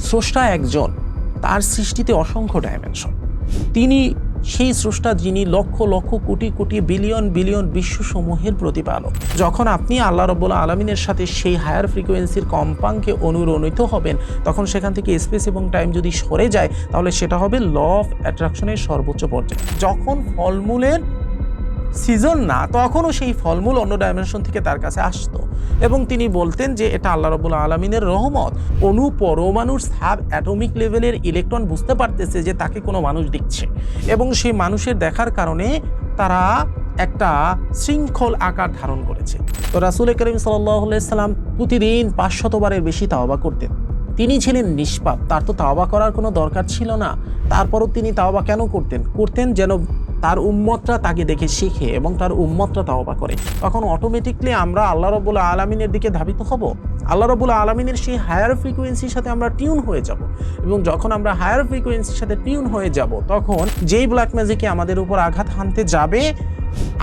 স্রষ্টা একজন, তার সৃষ্টিতে অসংখ্য ডাইমেনশন। তিনি সেই স্রষ্টা যিনি লক্ষ লক্ষ কোটি কোটি বিলিয়ন বিলিয়ন বিশ্বসমূহের প্রতিপালক। যখন আপনি আল্লাহ রাব্বুল আলামিনের সাথে সেই হায়ার ফ্রিকোয়েন্সির কম্পাঙ্কে অনুরণিত হবেন, তখন সেখান থেকে স্পেস এবং টাইম যদি সরে যায়, তাহলে সেটা হবে ল অফ অ্যাট্রাকশনের সর্বোচ্চ পর্যায়ে। যখন ফলমূলের সিজন না, তখনও সেই ফলমূল অন্য ডাইমেনশন থেকে তার কাছে আসতো এবং তিনি বলতেন যে এটা আল্লাহ রাব্বুল আলামিনের রহমত। অণু পরমাণুর সাব অ্যাটমিক লেভেলের ইলেকট্রন বুঝতে পারতেছে যে তাকে কোনো মানুষ দেখছে এবং সেই মানুষের দেখার কারণে তারা একটা শৃঙ্খল আকার ধারণ করেছে। তো রাসূল করিম সাল্লাল্লাহু আলাইহি সাল্লাম প্রতিদিন 500 বারের বেশি তাওবা করতেন। তিনি ছিলেন নিষ্পাপ, তার তো তাওবা করার কোনো দরকার ছিল না। তারপরও তিনি তাওবা কেন করতেন যেন তার উম্মতরা তাকে দেখে শিখে এবং তার উম্মতরা তাওবা করে। তখন অটোমেটিকলি আমরা আল্লাহ রাব্বুল আলামিনের দিকে ধাবিত হব। আল্লাহ রাব্বুল আলামিনের সেই হায়ার ফ্রিকোয়েন্সির সাথে আমরা টিউন হয়ে যাব এবং যখন আমরা হায়ার ফ্রিকোয়েন্সির সাথে টিউন হয়ে যাব, তখন যেই ব্ল্যাক ম্যাজিকে আমাদের উপর আঘাত হানতে যাবে,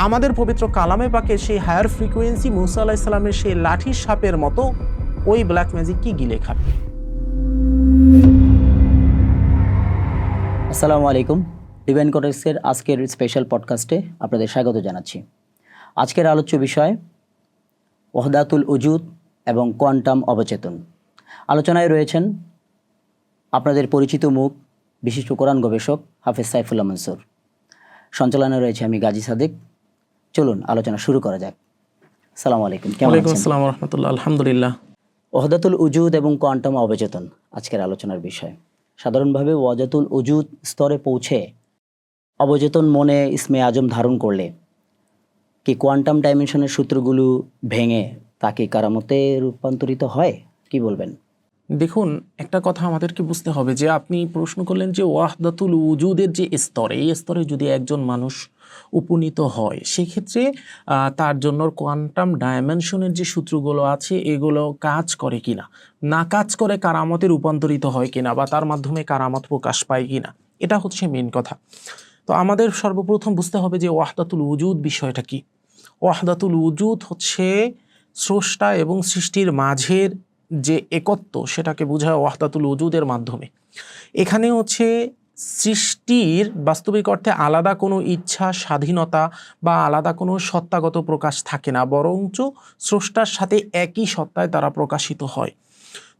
আমাদের পবিত্র কালামে পাকে সেই হায়ার ফ্রিকোয়েন্সি মুসা আলাইহিস সালামের সেই লাঠির সাপের মতো ওই ব্ল্যাক ম্যাজিক কি গিলে খাবে। আসসালামু আলাইকুম। ডিভাইন কোডেক্সের আজকের স্পেশাল পডকাস্টে আপনাদের স্বাগত জানাচ্ছি। আজকের আলোচ্য বিষয় ওয়াহদাতুল উজুদ এবং কোয়ান্টাম অবচেতন। আলোচনায় রয়েছেন আপনাদের পরিচিত মুখ, বিশিষ্ট কোরআন গবেষক হাফেজ সাইফুল্লাহ মনসুর। সঞ্চালনায় রয়েছে আমি গাজী সাদিক। চলুন আলোচনা শুরু করা যাক। আসসালামু আলাইকুম। ওয়ালাইকুম আসসালাম ওয়া রাহমাতুল্লাহ। আলহামদুলিল্লাহ। ওয়াহদাতুল উজুদ এবং কোয়ান্টাম অবচেতন আজকের আলোচনার বিষয়। সাধারণভাবে ওয়াহদাতুল উজুদ স্তরে পৌঁছে অবচেতন মনে ইসমে আজম ধারণ করলে কি কোয়ান্টাম ডাইমেনশনের সূত্রগুলো ভেঙে তাকে কারামতে রূপান্তরিত হয়? কি বলবেন? দেখুন, একটা কথা আমাদেরকে বুঝতে হবে যে আপনি প্রশ্ন করলেন যে ওয়াহদাতুল উজুদের যে স্তরে, এই স্তরে যদি একজন মানুষ উপনীত হয়, সেক্ষেত্রে তার জন্য কোয়ান্টাম ডাইমেনশনের যে সূত্রগুলো আছে এগুলো কাজ করে কিনা, না কাজ করে কারামতে রূপান্তরিত হয় কিনা, বা তার মাধ্যমে কারামত প্রকাশ পায় কিনা, এটা হচ্ছে মেন কথা। তো আমাদের সর্বপ্রথম বুঝতে হবে যে ওয়াহদাতুল উজুদ বিষয়টা কি। ওয়াহদাতুল উজুদ হচ্ছে স্রষ্টা এবং সৃষ্টির মাঝের যে একত্ব, সেটাকে বোঝায় ওয়াহদাতুল উজুদের মাধ্যমে। এখানে হচ্ছে সৃষ্টির বাস্তবিক অর্থে আলাদা কোনো ইচ্ছা, স্বাধীনতা বা আলাদা কোনো সত্তাগত প্রকাশ থাকে না, বরঞ্চ স্রষ্টার সাথে একই সত্তায় তারা প্রকাশিত হয়।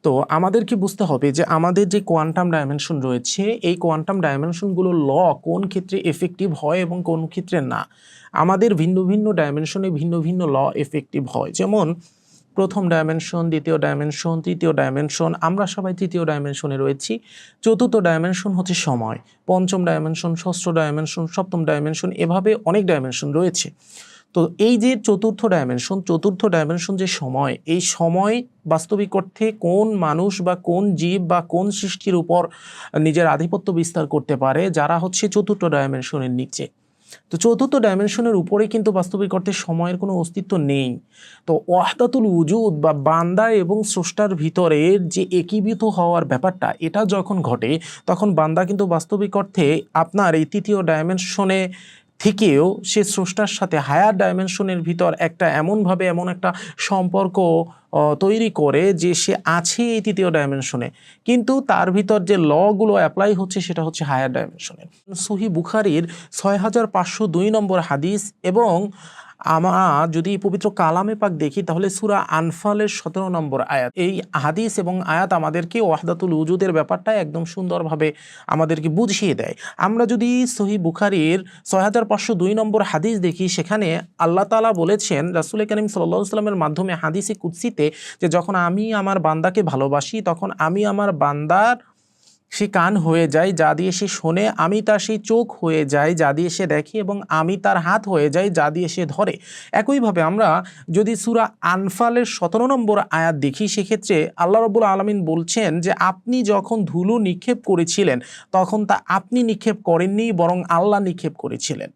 তো আমাদেরকে বুঝতে হবে যে আমাদের যে কোয়ান্টাম ডাইমেনশন রয়েছে, এই কোয়ান্টাম ডাইমেনশনগুলো ল কোন ক্ষেত্রে এফেক্টিভ হয় এবং কোন ক্ষেত্রে না। আমাদের ভিন্ন ভিন্ন ডাইমেনশনে ভিন্ন ভিন্ন ল এফেক্টিভ হয়। যেমন প্রথম ডাইমেনশন, দ্বিতীয় ডাইমেনশন, তৃতীয় ডাইমেনশন, আমরা সবাই তৃতীয় ডাইমেনশনে রয়েছি। চতুর্থ ডাইমেনশন হচ্ছে সময়, পঞ্চম ডাইমেনশন, ষষ্ঠ ডাইমেনশন, সপ্তম ডাইমেনশন, এভাবে অনেক ডাইমেনশন রয়েছে। তো এই যে চতুর্থ ডাইমেনশন যে সময়, এই সময় বাস্তবিক অর্থে কোন মানুষ বা কোন জীব বা কোন সৃষ্টির উপর নিজের আধিপত্য বিস্তার করতে পারে, যারা হচ্ছে চতুর্থ ডাইমেনশনের নিচে। তো চতুর্থ ডাইমেনশনের উপরে কিন্তু বাস্তবিক অর্থে সময়ের কোনো অস্তিত্ব নেই। তো ওয়াহদাতুল উজুদ বা বান্দা এবং স্রষ্টার ভিতরের যে একীভূত হওয়ার ব্যাপারটা, এটা যখন ঘটে, তখন বান্দা কিন্তু বাস্তবিক অর্থে আপনার এই তৃতীয় ডাইমেনশনে থেকেও সে স্রষ্টার সাথে হায়ার ডাইমেনশনের ভিতর এমন একটা সম্পর্ক তৈরি করে যে সে আছে এই তৃতীয় ডাইমেনশনে, কিন্তু তার ভিতর যে লগুলো অ্যাপ্লাই হচ্ছে সেটা হচ্ছে হায়ার ডাইমেনশনের। সহিহ বুখারীর 6502 নম্বর হাদিস, এবং আমরা যদি পবিত্র কালামে পাক দেখি তাহলে সূরা আনফালের 17 নম্বর আয়াত, এই হাদিস এবং আয়াত আমাদেরকে ওয়াহদাতুল উজুদের ব্যাপারটা একদম সুন্দরভাবে আমাদেরকে বুঝিয়ে দেয়। আমরা যদি সহিহ বুখারীর 6502 নম্বর হাদিস দেখি, সেখানে আল্লাহ তাআলা বলেছেন রাসূল করিম সাল্লাল্লাহু আলাইহি ওয়াসাল্লামের মাধ্যমে হাদিসে কুদসিতে, যে যখন আমি আমার বান্দাকে ভালোবাসি, তখন আমি আমার বান্দার সে কান হয়ে যায় যা দিয়ে সে শোনে, আমি তার সেই চোখ হয়ে যাই যা দিয়ে সে দেখে, এবং আমি তার হাত হয়ে যাই যা দিয়ে সে ধরে। একইভাবে আমরা যদি সূরা আনফালের 17 নম্বর আয়াত দেখি, সেক্ষেত্রে আল্লাহ রাব্বুল আলামিন বলছেন যে আপনি যখন ধুলো নিক্ষেপ করেছিলেন, তখন তা আপনি নিক্ষেপ করেননি, বরং আল্লাহ নিক্ষেপ করেছিলেন।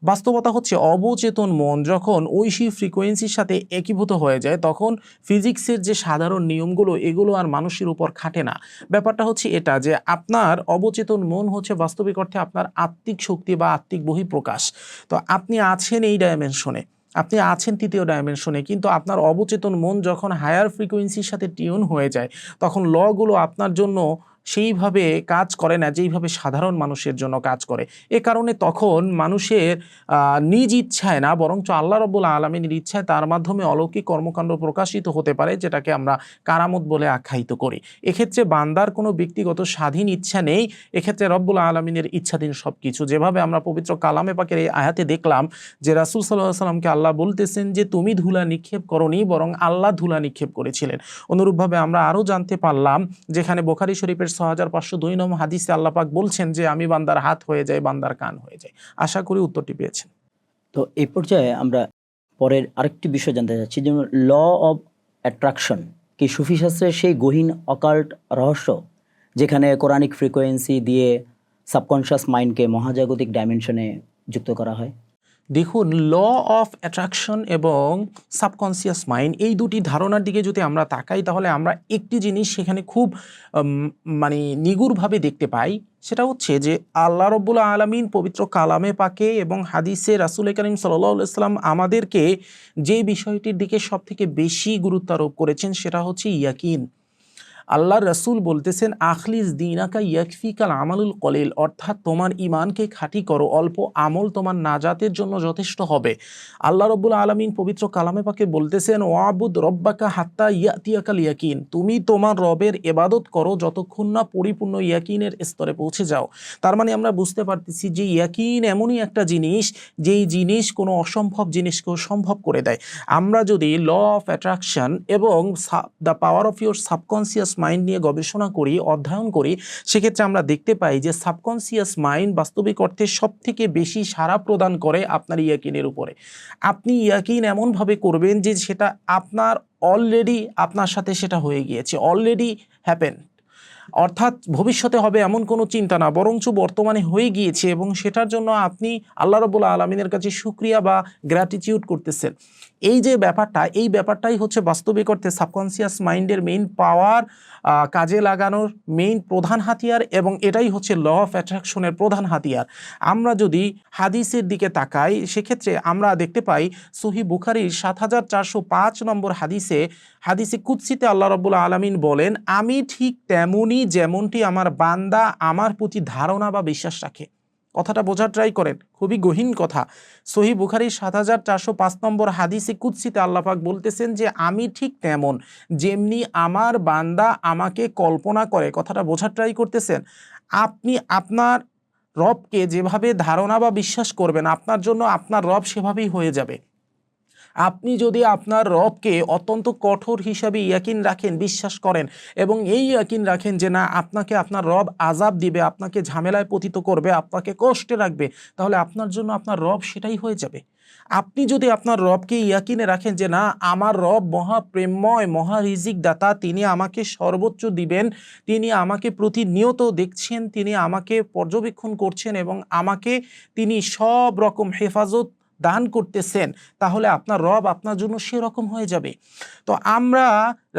বাস্তবতা হচ্ছে অবচেতন মন যখন ঐশী ফ্রিকোয়েন্সির সাথে একীভূত হয়ে যায়, তখন ফিজিক্সের যে সাধারণ নিয়মগুলো, এগুলো আর মানুষের উপর খাটে না। ব্যাপারটা হচ্ছে এটা যে আপনার অবচেতন মন হচ্ছে বাস্তবিক অর্থে আপনার আত্মিক শক্তি বা আত্মিক বহিঃপ্রকাশ। তো আপনি আছেন এই ডাইমেনশনে, আপনি আছেন তৃতীয় ডাইমেনশনে, কিন্তু আপনার অবচেতন মন যখন হায়ার ফ্রিকোয়েন্সির সাথে টিউন হয়ে যায়, তখন লগুলো আপনার জন্য সেইভাবে কাজ করে না যেইভাবে সাধারণ মানুষের জন্য কাজ করে। এ কারণে তখন মানুষের নিজ ইচ্ছায় না বরঞ্চ আল্লাহ রাব্বুল আলামিনের ইচ্ছায় তার মাধ্যমে অলৌকিক কর্মকাণ্ড প্রকাশিত হতে পারে, যেটাকে আমরা কারামত বলে আখ্যায়িত করি। এক্ষেত্রে বান্দার কোনো ব্যক্তিগত স্বাধীন ইচ্ছা নেই, এক্ষেত্রে রব্বুল আলামিনের ইচ্ছাধীন সব কিছু। যেভাবে আমরা পবিত্র কালামে পাকের এই আয়াতে দেখলাম যে রাসূল সাল্লাল্লাহু আলাইহি সাল্লামকে আল্লাহ বলতেছেন যে তুমি ধুলা নিক্ষেপ করনি, বরং আল্লাহ ধুলা নিক্ষেপ করেছিলেন। অনুরূপভাবে আমরা আরও জানতে পারলাম যেখানে বুখারী শরীফের 6502 নম্বর হাদিসে আল্লাহ পাক বলছেন যে আমি বান্দার হাত হয়ে যাই, বান্দার কান হয়ে যাই। আশা করি উত্তরটি পেয়েছেন। তো এই পর্যায়ে আমরা পরের আরেকটি বিষয় জানতে চাচ্ছি, যেমন ল অব অ্যাট্রাকশন কি সুফি শাস্ত্রের সেই গহীন অকাল্ট রহস্য যেখানে কোরআনিক ফ্রিকোয়েন্সি দিয়ে সাবকনশিয়াস মাইন্ডকে মহাজাগতিক ডাইমেনশনে যুক্ত করা হয়? দেখুন, ল অফ অ্যাট্রাকশন এবং সাবকনসিয়াস মাইন্ড, এই দুটি ধারণার দিকে যদি আমরা তাকাই তাহলে আমরা একটি জিনিস সেখানে খুব মানে নিগুড়ভাবে দেখতে পাই। সেটা হচ্ছে যে আল্লাহ রাব্বুল আলামিন পবিত্র কালামে পাকে এবং হাদিসে রাসূল কারীম সাল্লাল্লাহু আলাইহি সাল্লাম আমাদেরকে যে বিষয়টির দিকে সবথেকে বেশি গুরুত্ব আরোপ করেছেন সেটা হচ্ছে ইয়াকিন। আল্লাহ রসুল বলতেছেন আখলিস দিনাকা ইয়াকফিকাল আমালুল কলিল, অর্থাৎ তোমার ইমানকে খাঁটি করো, অল্প আমল তোমার নাজাতের জন্য যথেষ্ট হবে। আল্লাহ রব্বুল আলামিন পবিত্র কালামে পাকে বলতেছেন ওয়াবুদ রব্বাকা হাত্তা ইয়াতিয়াকাল ইয়াকিন, তুমি তোমার রবের ইবাদত করো যতক্ষণ না পরিপূর্ণ ইয়াকিনের স্তরে পৌঁছে যাও। তার মানে আমরা বুঝতে পারতেছি যে ইয়াকিন এমনই একটা জিনিস যেই জিনিস কোনো অসম্ভব জিনিসকেও সম্ভব করে দেয়। আমরা যদি ল অফ অ্যাট্রাকশন এবং the power of your subconscious mind নিয়ে গবেষণা করি, অধ্যয়ন করি, সেক্ষেত্রে আমরা দেখতে পাই যে সাবকনসিয়াস মাইন্ড বাস্তবিক অর্থে সব থেকে বেশি সাড়া প্রদান করে আপনার ইয়াকিনের উপরে। আপনি ইয়াকিন এমনভাবে করবেন যে সেটা আপনার অলরেডি আপনার সাথে সেটা হয়ে গিয়েছে, অলরেডি হ্যাপেন, অর্থাৎ ভবিষ্যতে হবে এমন কোনো চিন্তা না, বরঞ্চ বর্তমানে হয়ে গিয়েছে এবং সেটার জন্য আপনি আল্লাহ রাব্বুল আলামিনের কাছে শুকরিয়া বা গ্র্যাটিটিউড করতেছেন। এই যে ব্যাপারটা, এই ব্যাপারটাই হচ্ছে বাস্তবিক অর্থে সাবকনসিয়াস মাইন্ডের মেইন পাওয়ার কাজে লাগানোর মেইন প্রধান হাতিয়ার, এবং এটাই হচ্ছে ল অফ অ্যাট্রাকশনের প্রধান হাতিয়ার। আমরা যদি হাদিসের দিকে তাকাই সেক্ষেত্রে আমরা দেখতে পাই সহিহ বুখারীর 7405 নম্বর হাদিসে কুদসিতে আল্লাহ রাব্বুল আলামিন বলেন, আমি ঠিক তেমনই যেমনটি আমার বান্দা আমার প্রতি ধারণা বা বিশ্বাস রাখে। কথাটা বোঝার ট্রাই করেন, খুবই গহীন কথা। সহিহ বুখারীর 7405 নম্বর হাদিসে কুদসিতে আল্লাহ পাক বলতেছেন যে আমি ঠিক তেমন যেমনি আমার বান্দা আমাকে কল্পনা করে। কথাটা বোঝার ট্রাই করতেছেন? আপনি আপনার রবকে যেভাবে ধারণা বা বিশ্বাস করবেন আপনার জন্য আপনার রব সেভাবেই হয়ে যাবে। আপনি যদি আপনার রবকে অত্যন্ত কঠোর হিসাবে ইয়াকিন রাখেন, বিশ্বাস করেন এবং এই ইয়াকিন রাখেন যে না আপনাকে আপনার রব আযাব দিবে, আপনাকে ঝামেলায় পতিত করবে, আপনাকে কষ্টে রাখবে, তাহলে আপনার জন্য আপনার রব সেটাই হয়ে যাবে। আপনি যদি আপনার রবকে ইয়াকিনে রাখেন যে না আমার রব মহা প্রেমময়, মহা রিজিক দাতা, তিনি আমাকে সর্বোচ্চ দিবেন, তিনি আমাকে প্রতিনিয়ত দেখছেন, তিনি আমাকে পর্যবেক্ষণ করছেন এবং আমাকে তিনি সব রকম হেফাজত দান করতেছেন, তাহলে আপনার রব আপনার জন্য সেরকম হয়ে যাবে। তো আমরা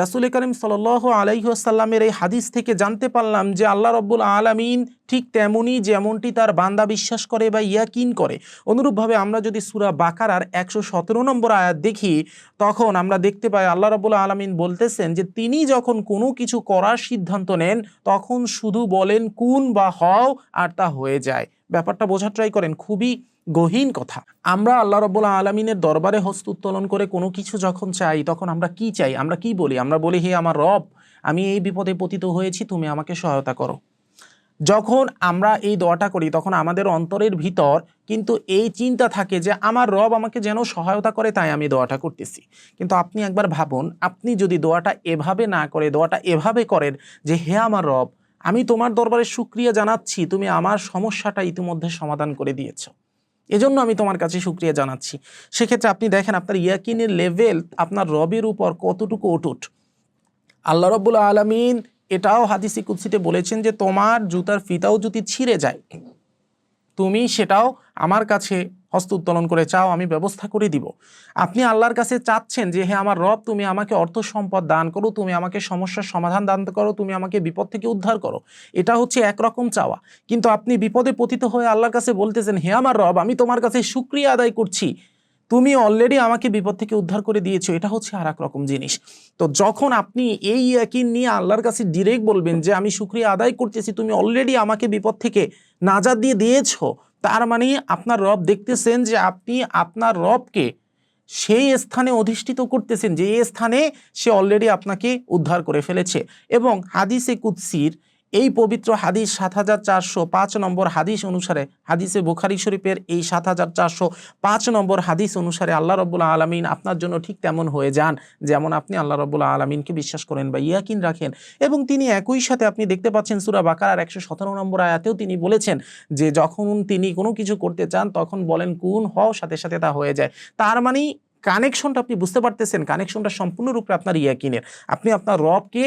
রাসূল করিম সাল্লাল্লাহু আলাইহি ওয়াসাল্লামের এই হাদিস থেকে জানতে পারলাম যে আল্লাহ রাব্বুল আলামিন ঠিক তেমনই যেমনটি তার বান্দা বিশ্বাস করে বা ইয়াকিন করে। অনুরূপভাবে আমরা যদি সূরা বাকারার 117 নম্বর আয়াত দেখি তখন আমরা দেখতে পাই আল্লাহ রাব্বুল আলামিন বলতেছেন যে তিনি যখন কোনো কিছু করার সিদ্ধান্ত নেন তখন শুধু বলেন কুন বা হও, আর তা হয়ে যায়। ব্যাপারটা বোঝার ট্রাই করেন, খুবই গহীন কথা। আমরা আল্লাহ রাব্বুল আলামিনের দরবারে হস্ত উত্তোলন করে কোনো কিছু যখন চাই তখন আমরা কি চাই? আমরা কি বলি? আমরা বলি হে আমার রব, আমি এই বিপদে পতিত হয়েছি, তুমি আমাকে সহায়তা করো। যখন আমরা এই দোয়াটা করি তখন আমাদের অন্তরের ভিতর কিন্তু এই চিন্তা থাকে যে আমার রব আমাকে যেন সহায়তা করে, তাই আমি দোয়াটা করতেছি। কিন্তু আপনি একবার ভাবুন, আপনি যদি দোয়াটা এভাবে না করে দোয়াটা এভাবে করেন যে হে আমার রব, আমি তোমার দরবারে শুকরিয়া জানাচ্ছি, তুমি আমার সমস্যাটা ইতিমধ্যে সমাধান করে দিয়েছো, এজন্য আমি তোমার কাছে শুকরিয়া জানাচ্ছি। সেক্ষেত্রে আপনি দেখেন আপনার ইয়াকিনের লেভেল আপনার রবের উপর কতটুকু অটুট। আল্লাহ রাব্বুল আলামিন এটাও হাদিসে কুদসিতে বলেছেন যে তোমার জুতার ফিতাও যদি ছিঁড়ে যায় তুমি সেটাও আমার কাছে হস্ত উত্তোলন করে চাও, আমি ব্যবস্থা করে দিব। আপনি আল্লাহর কাছে চাচ্ছেন যে হে আমার রব, তুমি আমাকে অর্থ সম্পদ দান করো, তুমি আমাকে সমস্যার সমাধান দান করো, তুমি আমাকে বিপদ থেকে উদ্ধার করো। এটা হচ্ছে একরকম চাওয়া। কিন্তু আপনি বিপদে পতিত হয়ে আল্লাহর কাছে বলতেছেন হে আমার রব, আমি তোমার কাছে শুকরিয়া আদায় করছি, তুমি অলরেডি আমাকে বিপদ থেকে উদ্ধার করে দিয়েছো, এটা হচ্ছে আর এক রকম জিনিস। তো যখন আপনি এই ইয়াকিন নিয়ে আল্লাহর কাছে ডিরেক্ট বলবেন যে আমি শুকরিয়া আদায় করতেছি, তুমি অলরেডি আমাকে বিপদ থেকে নাজাত দিয়ে দিয়েছো, তার মানে আপনার রব দেখতেছেন যে আপনি আপনার রবকে সেই স্থানে অধিষ্ঠিত করতেছেন যে এই স্থানে সে অলরেডি আপনাকে উদ্ধার করে ফেলেছে। এবং হাদিসে কুদসির এই পবিত্র হাদিস ৭৪০৫ নম্বর হাদিস অনুসারে, হাদিসে বুখারী শরীফের এই ৭৪০৫ নম্বর হাদিস অনুসারে আল্লাহ রাব্বুল আলামিন আপনার জন্য ঠিক তেমন হয়ে যান যেমন আপনি আল্লাহ রাব্বুল আলামিনকে বিশ্বাস করেন বা ইয়াকিন রাখেন। এবং তিনি একই সাথে আপনি দেখতে পাচ্ছেন সূরা বাকারার ১১৭ নম্বর আয়াতেও তিনি বলেছেন যে যখন তিনি কোনো কিছু করতে চান তখন বলেন কুন হও, সাথে সাথে তা হয়ে যায়। তার মানে কানেকশনটা আপনি বুঝতে পারতেছেন, কানেকশনটা সম্পূর্ণরূপে আপনার ইয়াকিনের। আপনি আপনার রবকে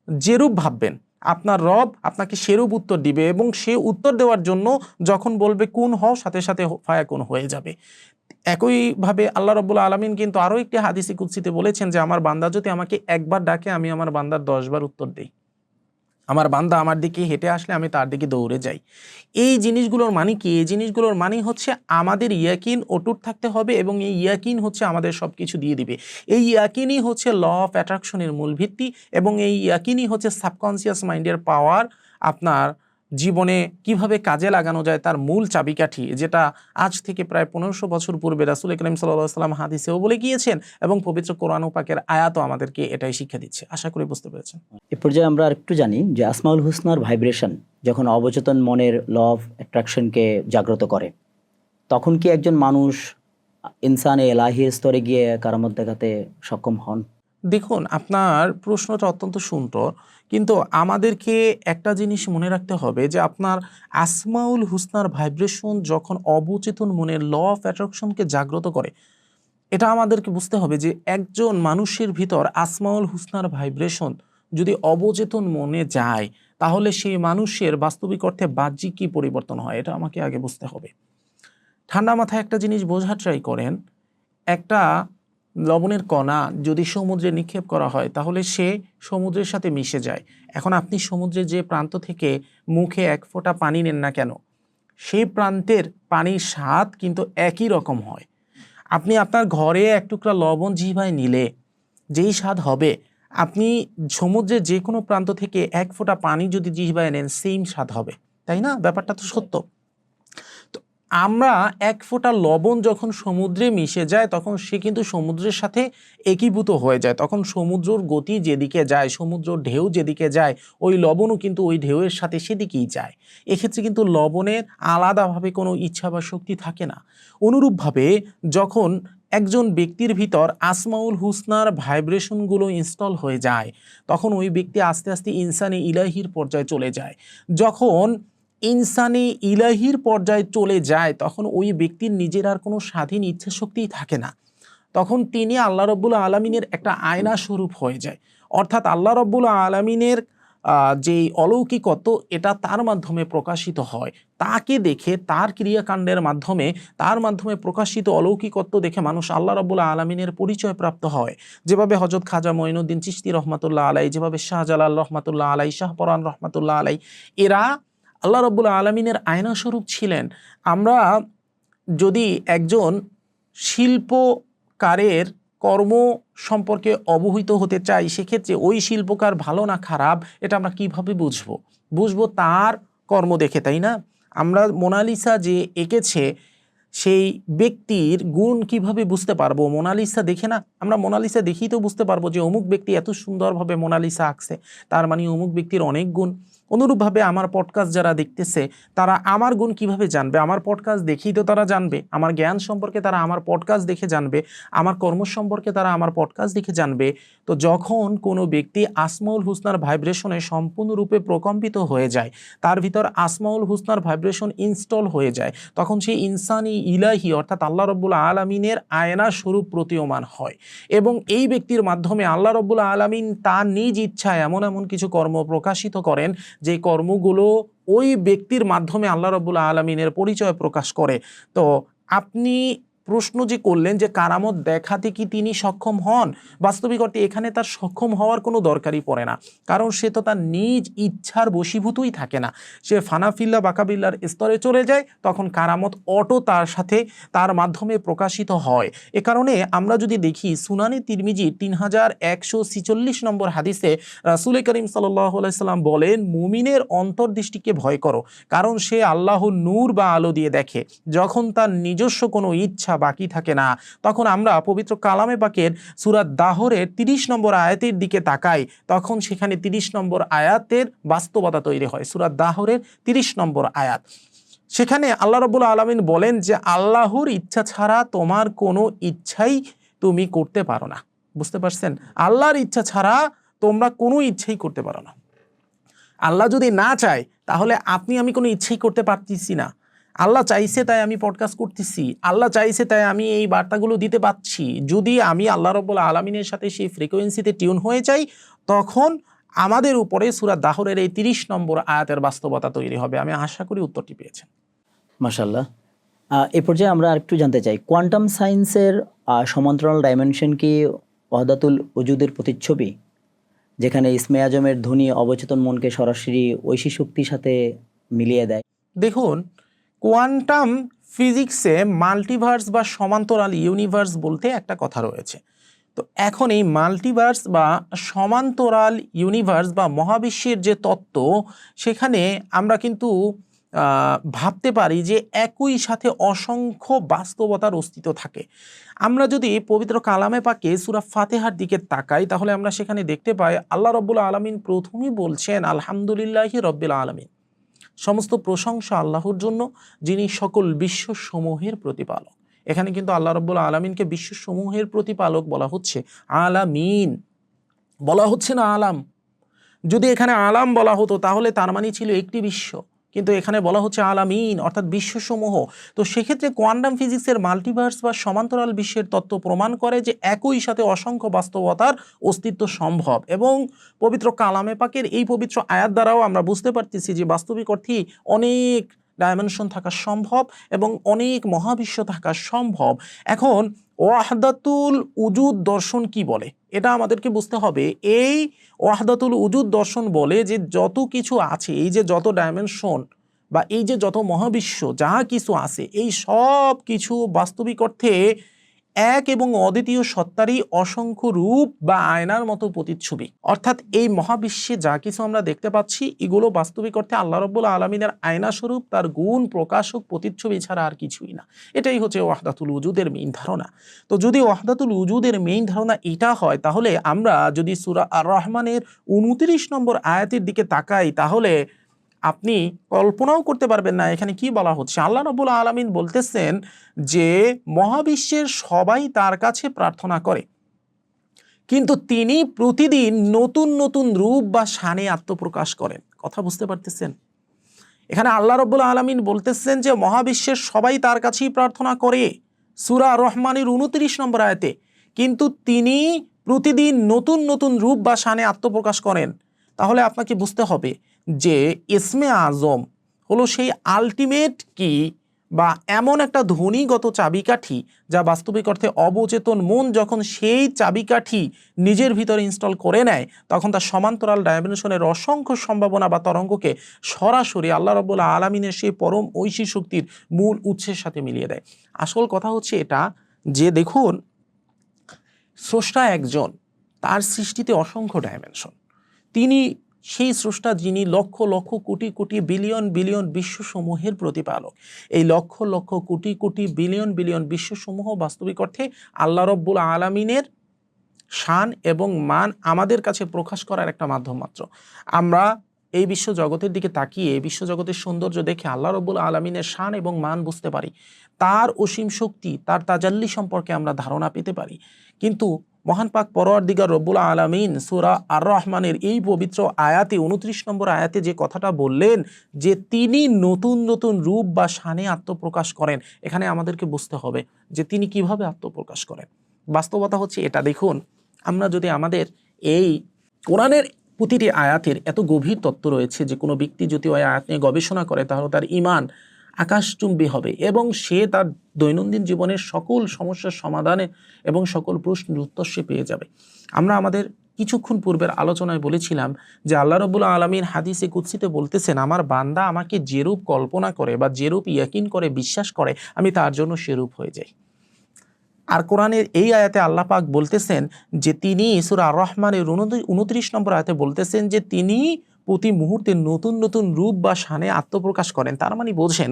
যেরূপ ভাববেন আপনার রব আপনাকে সেরূপ উত্তর দিবে, এবং সে উত্তর দেওয়ার জন্য যখন বলবে কুন হও, সাথে সাথে ফায়াকুন হয়ে যাবে। একইভাবে আল্লাহ রাব্বুল আলামিন কিন্তু আরও একটি হাদিসে কুদসিতে বলেছেন যে আমার বান্দা যদি আমাকে একবার ডাকে আমি আমার বান্দার 10 বার উত্তর দেই। আমার বান্দা আমার দিকে হেঁটে আসলে আমি তার দিকে দৌড়ে যাই। এই জিনিসগুলোর মানে কি? এই জিনিসগুলোর মানে হচ্ছে আমাদের ইয়াকিন অটুট থাকতে হবে, এবং এই ইয়াকিন হচ্ছে আমাদের সব কিছু দিয়ে দিবে। এই ইয়াকিনই হচ্ছে ল অফ অ্যাট্রাকশনের মূল ভিত্তি, এবং এই ইয়াকিনই হচ্ছে সাবকনসিয়াস মাইন্ডের পাওয়ার আপনার জীবনে কিভাবে কাজে লাগানো যায় তার মূল চাবিকাঠি, যেটা আজ থেকে প্রায় ১৫০০ বছর পূর্বে রাসূল কারীম সাল্লাল্লাহু আলাইহি ওয়াসাল্লাম হাদিসেও বলে গিয়েছেন, এবং পবিত্র কোরআন পাকের আয়াতও আমাদেরকে এটাই শিক্ষা দিচ্ছে। আশা করি বুঝতে পেরেছেন। এ পর্যায়ে আমরা আরেকটু জানি যে আসমাউল হুসনার ভাইব্রেশন যখন অবচেতন মনের ল অফ অ্যাট্রাকশনকে জাগ্রত করে, তখন কি একজন মানুষ ইনসানে এলাহির স্তরে গিয়ে কারামত দেখাতে সক্ষম হন? দেখুন, আপনার প্রশ্নটা অত্যন্ত সুন্দর, কিন্তু আমাদেরকে একটা জিনিস মনে রাখতে হবে যে আপনার আসমাউল হুসনার ভাইব্রেশন যখন অবচেতন মনের ল অফ অ্যাট্রাকশনকে জাগ্রত করে, এটা আমাদেরকে বুঝতে হবে যে একজন মানুষের ভিতর আসমাউল হুসনার ভাইব্রেশন যদি অবচেতন মনে যায়, তাহলে সেই মানুষের বাস্তবিক অর্থে বাহ্যিক কী পরিবর্তন হয় এটা আমাকে আগে বুঝতে হবে। ঠান্ডা মাথায় একটা জিনিস বোঝার ট্রাই করেন, একটা লবণের কণা যদি সমুদ্রে নিক্ষেপ করা হয় তাহলে সে সমুদ্রের সাথে মিশে যায়। এখন আপনি সমুদ্রের যে প্রান্ত থেকে মুখে এক ফোঁটা পানি নেন না কেন, সেই প্রান্তের পানির স্বাদ কিন্তু একই রকম হয়। আপনি আপনার ঘরে এক টুকরা লবণ জিহ্বায় নিলে যেই স্বাদ হবে, আপনি সমুদ্রের যে কোনো প্রান্ত থেকে এক ফোঁটা পানি যদি জিহ্বায় নেন সেম স্বাদ হবে, তাই না? ব্যাপারটা তো সত্য। তো আমরা এক ফোঁটা লবণ যখন সমুদ্রে মিশে যায় তখন সে কিন্তু সমুদ্রের সাথে একীভূত হয়ে যায়। তখন সমুদ্রর গতি যেদিকে যায়, সমুদ্রর ঢেউ যেদিকে যায়, ওই লবণও কিন্তু ওই ঢেউয়ের সাথে সেদিকেই যায়। এক্ষেত্রে কিন্তু লবণের আলাদাভাবে কোনো ইচ্ছা বা শক্তি থাকে না। অনুরূপভাবে যখন একজন ব্যক্তির ভিতর আসমাউল হুসনার ভাইব্রেশনগুলো ইনস্টল হয়ে যায়, তখন ওই ব্যক্তি আস্তে আস্তে ইনসানে ইলাহির পর্যায়ে চলে যায়। যখন ইনসানে ইলাহির পর্যায়ে চলে যায় তখন ওই ব্যক্তির নিজের আর কোনো স্বাধীন ইচ্ছা শক্তিই থাকে না। তখন তিনি আল্লাহ রাব্বুল আলামিনের একটা আয়না স্বরূপ হয়ে যায়। অর্থাৎ আল্লাহ রাব্বুল আলামিনের যেই অলৌকিকত্ব এটা তার মাধ্যমে প্রকাশিত হয়। তাকে দেখে তার ক্রিয়াকাণ্ডের মাধ্যমে তার মাধ্যমে প্রকাশিত অলৌকিকত্ব দেখে মানুষ আল্লাহ রাব্বুল আলামিনের পরিচয় প্রাপ্ত হয়। যেভাবে হযরত খাজা মঈনুদ্দিন চিশতি রহমাতুল্লাহ আলাইহি, যেভাবে শাহজালাল রহমাতুল্লাহ আলাইহি, শাহপরান রহমাতুল্লাহ আলাইহি, এরা আল্লাহ রাব্বুল আলামিনের আয়না স্বরূপ ছিলেন। আমরা যদি একজন শিল্পকারের কর্ম সম্পর্কে অবহিত হতে চাই, সেক্ষেত্রে ওই শিল্পকার ভালো না খারাপ এটা আমরা কিভাবে বুঝবো? বুঝবো তার কর্ম দেখে, তাই না? আমরা মোনালিসা যে এঁকেছে সেই ব্যক্তির গুণ কিভাবে বুঝতে পারবো? মোনালিসা দেখে না? আমরা মোনালিসা দেখেই তো বুঝতে পারবো যে অমুক ব্যক্তি এত সুন্দরভাবে মোনালিসা আঁকছে, তার মানে অমুক ব্যক্তির অনেক গুণ। অনুরূপভাবে আমার পডকাস্ট যারা দেখতেছে তারা আমার গুণ কিভাবে জানবে? আমার পডকাস্ট দেখেই তো তারা জানবে। আমার জ্ঞান সম্পর্কে তারা আমার পডকাস্ট দেখে জানবে, আমার কর্ম সম্পর্কে তারা আমার পডকাস্ট দেখে জানবে। তো যখন কোনো ব্যক্তি আসমাউল হুসনার ভাইব্রেশনে সম্পূর্ণরূপে প্রকম্পিত হয়ে যায়, তার ভিতর আসমাউল হুসনার ভাইব্রেশন ইনস্টল হয়ে যায়, তখন সেই ইনসানি ইলাহি অর্থাৎ আল্লাহ রাব্বুল আলামিনের আয়না স্বরূপ প্রতীয়মান হয়। এবং এই ব্যক্তির মাধ্যমে আল্লাহ রাব্বুল আলামিন তার নিজ ইচ্ছায় এমন এমন কিছু কর্ম প্রকাশিত করেন যে কর্মগুলো ওই ব্যক্তির মাধ্যমে আল্লাহ রাব্বুল আলামিনের পরিচয় প্রকাশ করে। তো আপনি প্রশ্ন যে করলেন যে কারামত দেখাতে কি তিনি সক্ষম হন, বাস্তবিক অর্থে এখানে তার সক্ষম হওয়ার কোনো দরকারই পড়ে না, কারণ সে তো তার নিজ ইচ্ছার বশীভূতই থাকে না। সে ফানাফিল্লা বাকাবিল্লার স্তরে চলে যায়, তখন কারামত অটো তার সাথে তার মাধ্যমে প্রকাশিত হয়। এ কারণে আমরা যদি দেখি সুনানে তিরমিজি 3146 নম্বর হাদিসে রাসূল করিম সাল্লাল্লাহু আলাইহি সাল্লাম বলেন, মুমিনের অন্তর্দৃষ্টিকে ভয় করো, কারণ সে আল্লাহর নূর বা আলো দিয়ে দেখে। যখন তার নিজস্ব কোনো ইচ্ছা বাকি থাকে না, তখন আমরা পবিত্র কালামে পাকের সূরা দাহরের 30 নম্বর আয়াতের দিকে তাকাই, তখন সেখানে 30 নম্বর আয়াতের বাস্তবতা তৈরি হয়। সূরা দাহরের 30 নম্বর আয়াত, সেখানে আল্লাহ রাব্বুল আলামিন বলেন যে আল্লাহর ইচ্ছা ছাড়া তোমার কোনো ইচ্ছাই তুমি করতে পারো না। বুঝতে পারছেন? আল্লাহর ইচ্ছা ছাড়া তোমরা কোনো ইচ্ছাই করতে পারো না। আল্লাহ যদি না চায় তাহলে আপনি আমি কোনো ইচ্ছাই করতে পারতেছি না। আল্লাহ চাইছে তাই আমি পডকাস্ট করতেছি, আল্লাহ চাইছে তাই আমি এই বার্তাগুলো দিতে পাচ্ছি। যদি আমি আল্লাহ রাব্বুল আলামিনের সাথে সেই ফ্রিকোয়েন্সিতে টিউন হয়ে যাই, তখন আমাদের উপরে সূরা দাহরের এই 30 নম্বর আয়াতের বাস্তবতা তৈরি হবে। আমি আশা করি উত্তরটি পেয়েছেন। মাশাআল্লাহ। এ পর্যায়ে আমরা আরেকটু জানতে চাই, কোয়ান্টাম সায়েন্সের সমান্তরাল ডাইমেনশন কি ওয়াহদাতুল উজুদের প্রতিচ্ছবি, যেখানে ইসমে আজমের ধ্বনি অবচেতন মনকে সরাসরি ঐশী শক্তির সাথে মিলিয়ে দেয়? দেখুন, কোয়ান্টাম ফিজিক্সে মাল্টিভার্স বা সমান্তরাল ইউনিভার্স বলতে একটা কথা রয়েছে। তো এখন এই মাল্টিভার্স বা সমান্তরাল ইউনিভার্স বা মহাবিশ্বের যে তত্ত্ব, সেখানে আমরা কিন্তু ভাবতে পারি যে একই সাথে অসংখ্য বাস্তবতার অস্তিত্ব থাকে। আমরা যদি পবিত্র কালামে পাকে সূরা ফাতিহার দিকে তাকাই, তাহলে আমরা সেখানে দেখতে পাই আল্লাহ রাব্বুল আলামিন প্রথমেই বলছেন আলহামদুলিল্লাহি রাব্বিল আলামিন, সমস্ত প্রশংসা আল্লাহর জন্য, যিনি সকল বিশ্বসমূহের প্রতিপালক। এখানে কিন্তু আল্লাহ রাব্বুল আলামিনকে বিশ্বসমূহের প্রতিপালক বলা হচ্ছে, আলামিন বলা হচ্ছে না আলাম। যদি এখানে আলাম বলা হতো তাহলে তার মানে ছিল একটি বিশ্ব, কিন্তু এখানে বলা হচ্ছে আলামিন অর্থাৎ বিশ্বসমূহ। তো সেক্ষেত্রে কোয়ান্টাম ফিজিক্সের মাল্টিভার্স বা সমান্তরাল বিশ্বের তত্ত্ব প্রমাণ করে যে একই সাথে অসংখ্য বাস্তবতার অস্তিত্ব সম্ভব। এবং পবিত্র কালামে পাকের এই পবিত্র আয়াত দ্বারাও আমরা বুঝতে পারতেছি যে বাস্তবিক অর্থেই অনেক ডাইমেনশন থাকা সম্ভব এবং অনেক মহাবিশ্ব থাকা সম্ভব। এখন ওয়াহদাতুল উজুদ দর্শন কি বলে, এটা আমাদেরকে বুঝতে হবে। এই ওয়াহদাতুল উজুদ দর্শন বলে যে যত কিছু আছে, এই যে যত ডাইমেনশন বা এই যে যত মহাবিশ্ব যা কিছু আছে, এই সব কিছু বাস্তবিক অর্থে এক এবং অদ্বিতীয় সত্তারই অসংখ্য রূপ বা আয়নার মতো প্রতিচ্ছবি। অর্থাৎ এই মহাবিশ্বে যা কিছু আমরা দেখতে পাচ্ছি, এগুলো বাস্তবিক অর্থে আল্লাহ রাব্বুল আলামিনের আয়না স্বরূপ, তার গুণ প্রকাশক প্রতিচ্ছবি ছাড়া আর কিছুই না। এটাই হচ্ছে ওয়াহদাতুল উজুদের মেইন ধারণা। তো যদি ওয়াহদাতুল উজুদের মেইন ধারণা এটা হয়, তাহলে আমরা যদি সূরা আর রহমানের 29 নম্বর আয়াতের দিকে তাকাই, তাহলে আপনি কল্পনাও করতে পারবেন না এখানে কি বলা হচ্ছে। আল্লাহ রাব্বুল আলামিন বলতেছেন যে মহাবিশ্বের সবাই তার কাছে প্রার্থনা করে, কিন্তু তিনি প্রতিদিন নতুন নতুন রূপ বা শানে আত্মপ্রকাশ করেন। কথা বুঝতে পারতেছেন? এখানে আল্লাহ রাব্বুল আলামিন বলতেছেন যে মহাবিশ্বের সবাই তার কাছেই প্রার্থনা করে, সূরা রহমানের 29 নম্বর আয়াতে, কিন্তু তিনি প্রতিদিন নতুন নতুন রূপ বা শানে আত্মপ্রকাশ করেন। তাহলে আপনাকে বুঝতে হবে যে ইসমে আজম হলো সেই আলটিমেট কি বা এমন একটা ধ্বনিগত চাবিকাঠি, যা বাস্তবিক অর্থে অবচেতন মন যখন সেই চাবিকাঠি নিজের ভিতরে ইনস্টল করে নেয়, তখন তার সমান্তরাল ডাইমেনশনের অসংখ্য সম্ভাবনা বা তরঙ্গকে সরাসরি আল্লাহ রাব্বুল আলামিনের সেই পরম ঐশী শক্তির মূল উৎসের সাথে মিলিয়ে দেয়। আসল কথা হচ্ছে এটা যে দেখুন, স্রষ্টা একজন, তার সৃষ্টিতে অসংখ্য ডাইমেনশন। তিনি সেই স্রষ্টা যিনি লক্ষ লক্ষ কোটি কোটি বিলিয়ন বিলিয়ন বিশ্বসমূহের প্রতিপালক। এই লক্ষ লক্ষ কোটি কোটি বিলিয়ন বিলিয়ন বিশ্বসমূহ বাস্তবিক অর্থে আল্লাহ রাব্বুল আলামিনের শান এবং মান আমাদের কাছে প্রকাশ করার একটা মাধ্যম মাত্র। আমরা এই বিশ্ব জগতের দিকে তাকিয়ে এই বিশ্বজগতের সৌন্দর্য দেখে আল্লাহ রাব্বুল আলামিনের শান এবং মান বুঝতে পারি, তার অসীম শক্তি, তার তাজাল্লি সম্পর্কে আমরা ধারণা পেতে পারি। কিন্তু মহান পাক পরওয়ারদিগার রব্বুল আলামিন সূরা আর রহমানের এই পবিত্র আয়াতে 29 নম্বর আয়াতে যে কথাটা বললেন যে তিনি নতুন নতুন রূপ বা শানে আত্মপ্রকাশ করেন, এখানে আমাদেরকে বুঝতে হবে যে তিনি কিভাবে আত্মপ্রকাশ করেন। বাস্তবতা হচ্ছে এটা। দেখুন, আমরা যদি আমাদের এই কোরআনের প্রতিটি আয়াতের এত গভীর তত্ত্ব রয়েছে যে কোনো ব্যক্তি যদি ওই আয়াত নিয়ে গবেষণা করে, তাহলে তার ঈমান আকাশচুম্বী হবে এবং সে তার দৈনন্দিন জীবনের সকল সমস্যার সমাধানে এবং সকল প্রশ্নের উত্তর সে পেয়ে যাবে। আমরা আমাদের কিছুক্ষণ পূর্বের আলোচনায় বলেছিলাম যে আল্লাহ রাব্বুল আলামিন হাদিসে কুদসিতে বলতেছেন, আমার বান্দা আমাকে যেরূপ কল্পনা করে বা যেরূপ ইয়াকিন করে বিশ্বাস করে আমি তার জন্য সেরূপ হয়ে যাই। আর কোরআনের এই আয়াতে আল্লাহ পাক বলতেছেন যে তিনি সূরা আর রহমানের 29 নম্বর আয়াতে বলতেছেন যে তিনি প্রতি মুহূর্তে নতুন নতুন রূপ বা শানে আত্মপ্রকাশ করেন। তার মানে বোঝেন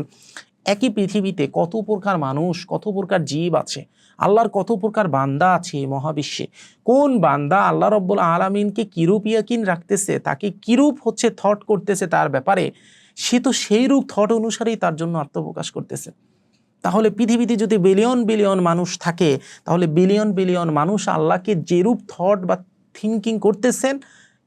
একই পৃথিবীতে কত প্রকার মানুষ, কত প্রকার জীব আছে, আল্লাহর কত প্রকার বান্দা আছে এই মহাবিশ্বে। কোন বান্দা আল্লাহ রাব্বুল আলামিনকে কিরূপ ইয়াকিন রাখতেছে, তাকে কিরূপ হচ্ছে থট করতেছে তার ব্যাপারে, সে তো সেই রূপ থট অনুসারেই তার জন্য আত্মপ্রকাশ করতেছে। তাহলে পৃথিবীতে যদি বিলিয়ন বিলিয়ন মানুষ থাকে, তাহলে বিলিয়ন বিলিয়ন মানুষ আল্লাহকে যেরূপ থট বা থিঙ্কিং করতেছেন,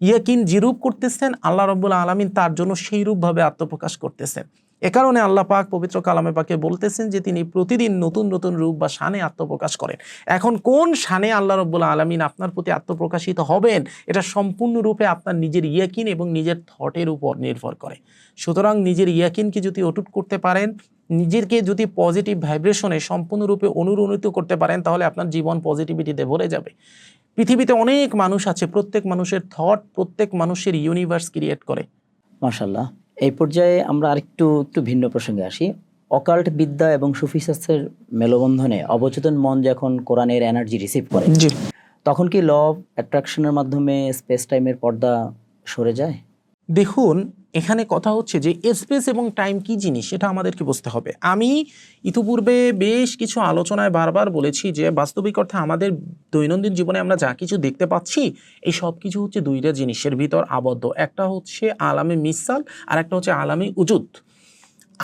ইয়াকিন যেরূপ করতেছেন, আল্লাহ রাব্বুল আলামিন তার জন্য সেই রূপভাবে আত্মপ্রকাশ করতেছেন। এ কারণে আল্লাহ পাক পবিত্র কালামে পাকে বলতেছেন যে তিনি প্রতিদিন নতুন নতুন রূপ বা শানে আত্মপ্রকাশ করেন। এখন কোন শানে আল্লাহ রাব্বুল আলামিন আপনার প্রতি আত্মপ্রকাশিত হবেন, এটা সম্পূর্ণরূপে আপনার নিজের ইয়াকিন এবং নিজের থটের উপর নির্ভর করে। সুতরাং নিজের ইয়াকিনকে যদি অটুট করতে পারেন, নিজেকে যদি পজিটিভ ভাইব্রেশনে সম্পূর্ণরূপে অনুরণিত করতে পারেন, তাহলে আপনার জীবন পজিটিভিটিতে ভরে যাবে। পৃথিবীতে অনেক মানুষ আছে, প্রত্যেক মানুষের থট প্রত্যেক মানুষের ইউনিভার্স ক্রিয়েট করে। মাশাআল্লাহ। এই পর্যায়ে আমরা আরেকটু ভিন্ন প্রসঙ্গে আসি। অকাল্ট বিদ্যা এবং সুফি শাস্ত্রের মেলবন্ধনে অবচেতন মন যখন কোরআনের এনার্জি রিসিভ করে, জি, তখন কি ল অফ অ্যাট্রাকশনের মাধ্যমে স্পেস টাইমের পর্দা সরে যায়? দেখুন এখানে কথা হচ্ছে যে স্পেস এবং টাইম কি জিনিস সেটা আমাদেরকে বুঝতে হবে। আমি ইতিপূর্বে বেশ কিছু আলোচনায় বারবার বলেছি যে বাস্তবিক অর্থে আমাদের দৈনন্দিন জীবনে আমরা যা কিছু দেখতে পাচ্ছি এই সব কিছু হচ্ছে দুইটা জিনিসের ভিতর আবদ্ধ। একটা হচ্ছে আলামে মিসাল আর একটা হচ্ছে আলামে উজুদ।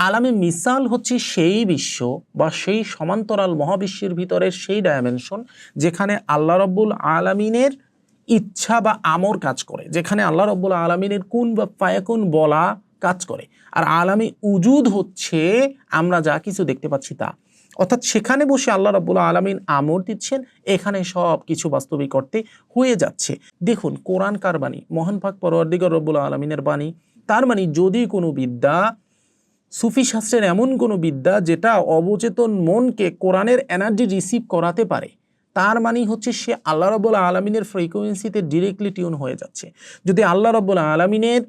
আলামে মিসাল হচ্ছে সেই বিশ্ব বা সেই সমান্তরাল মহাবিশ্বের ভিতরের সেই ডাইমেনশন যেখানে আল্লাহ রাব্বুল আলামিনের ইচ্ছা বা আমর কাজ করে, যেখানে আল্লাহ রাব্বুল আলামিনের কুন বা ফায়াকুন বলা কাজ করে। আর আলামে উজুদ হচ্ছে আমরা যা কিছু দেখতে পাচ্ছি তা, অর্থাৎ সেখানে বসে আল্লাহ রাব্বুল আলামিন আমর দিচ্ছেন, এখানে সব কিছু বাস্তবিক অর্থে হয়ে যাচ্ছে। দেখুন কোরআন কার বাণী? মহান পাক পরওয়ারদিগার রাব্বুল আলামিনের বাণী। তার মানে যদি কোনো বিদ্যা, সুফি শাস্ত্রের এমন কোনো বিদ্যা যেটা অবচেতন মনকে কোরআনের এনার্জি রিসিভ করাতে পারে, তার মানে হচ্ছে সে আল্লাহ রাব্বুল আলামিনের ফ্রিকোয়েন্সিতে ডিরেক্টলি টিউন হয়ে যাচ্ছে। যদি আল্লাহ রাব্বুল আলামিনের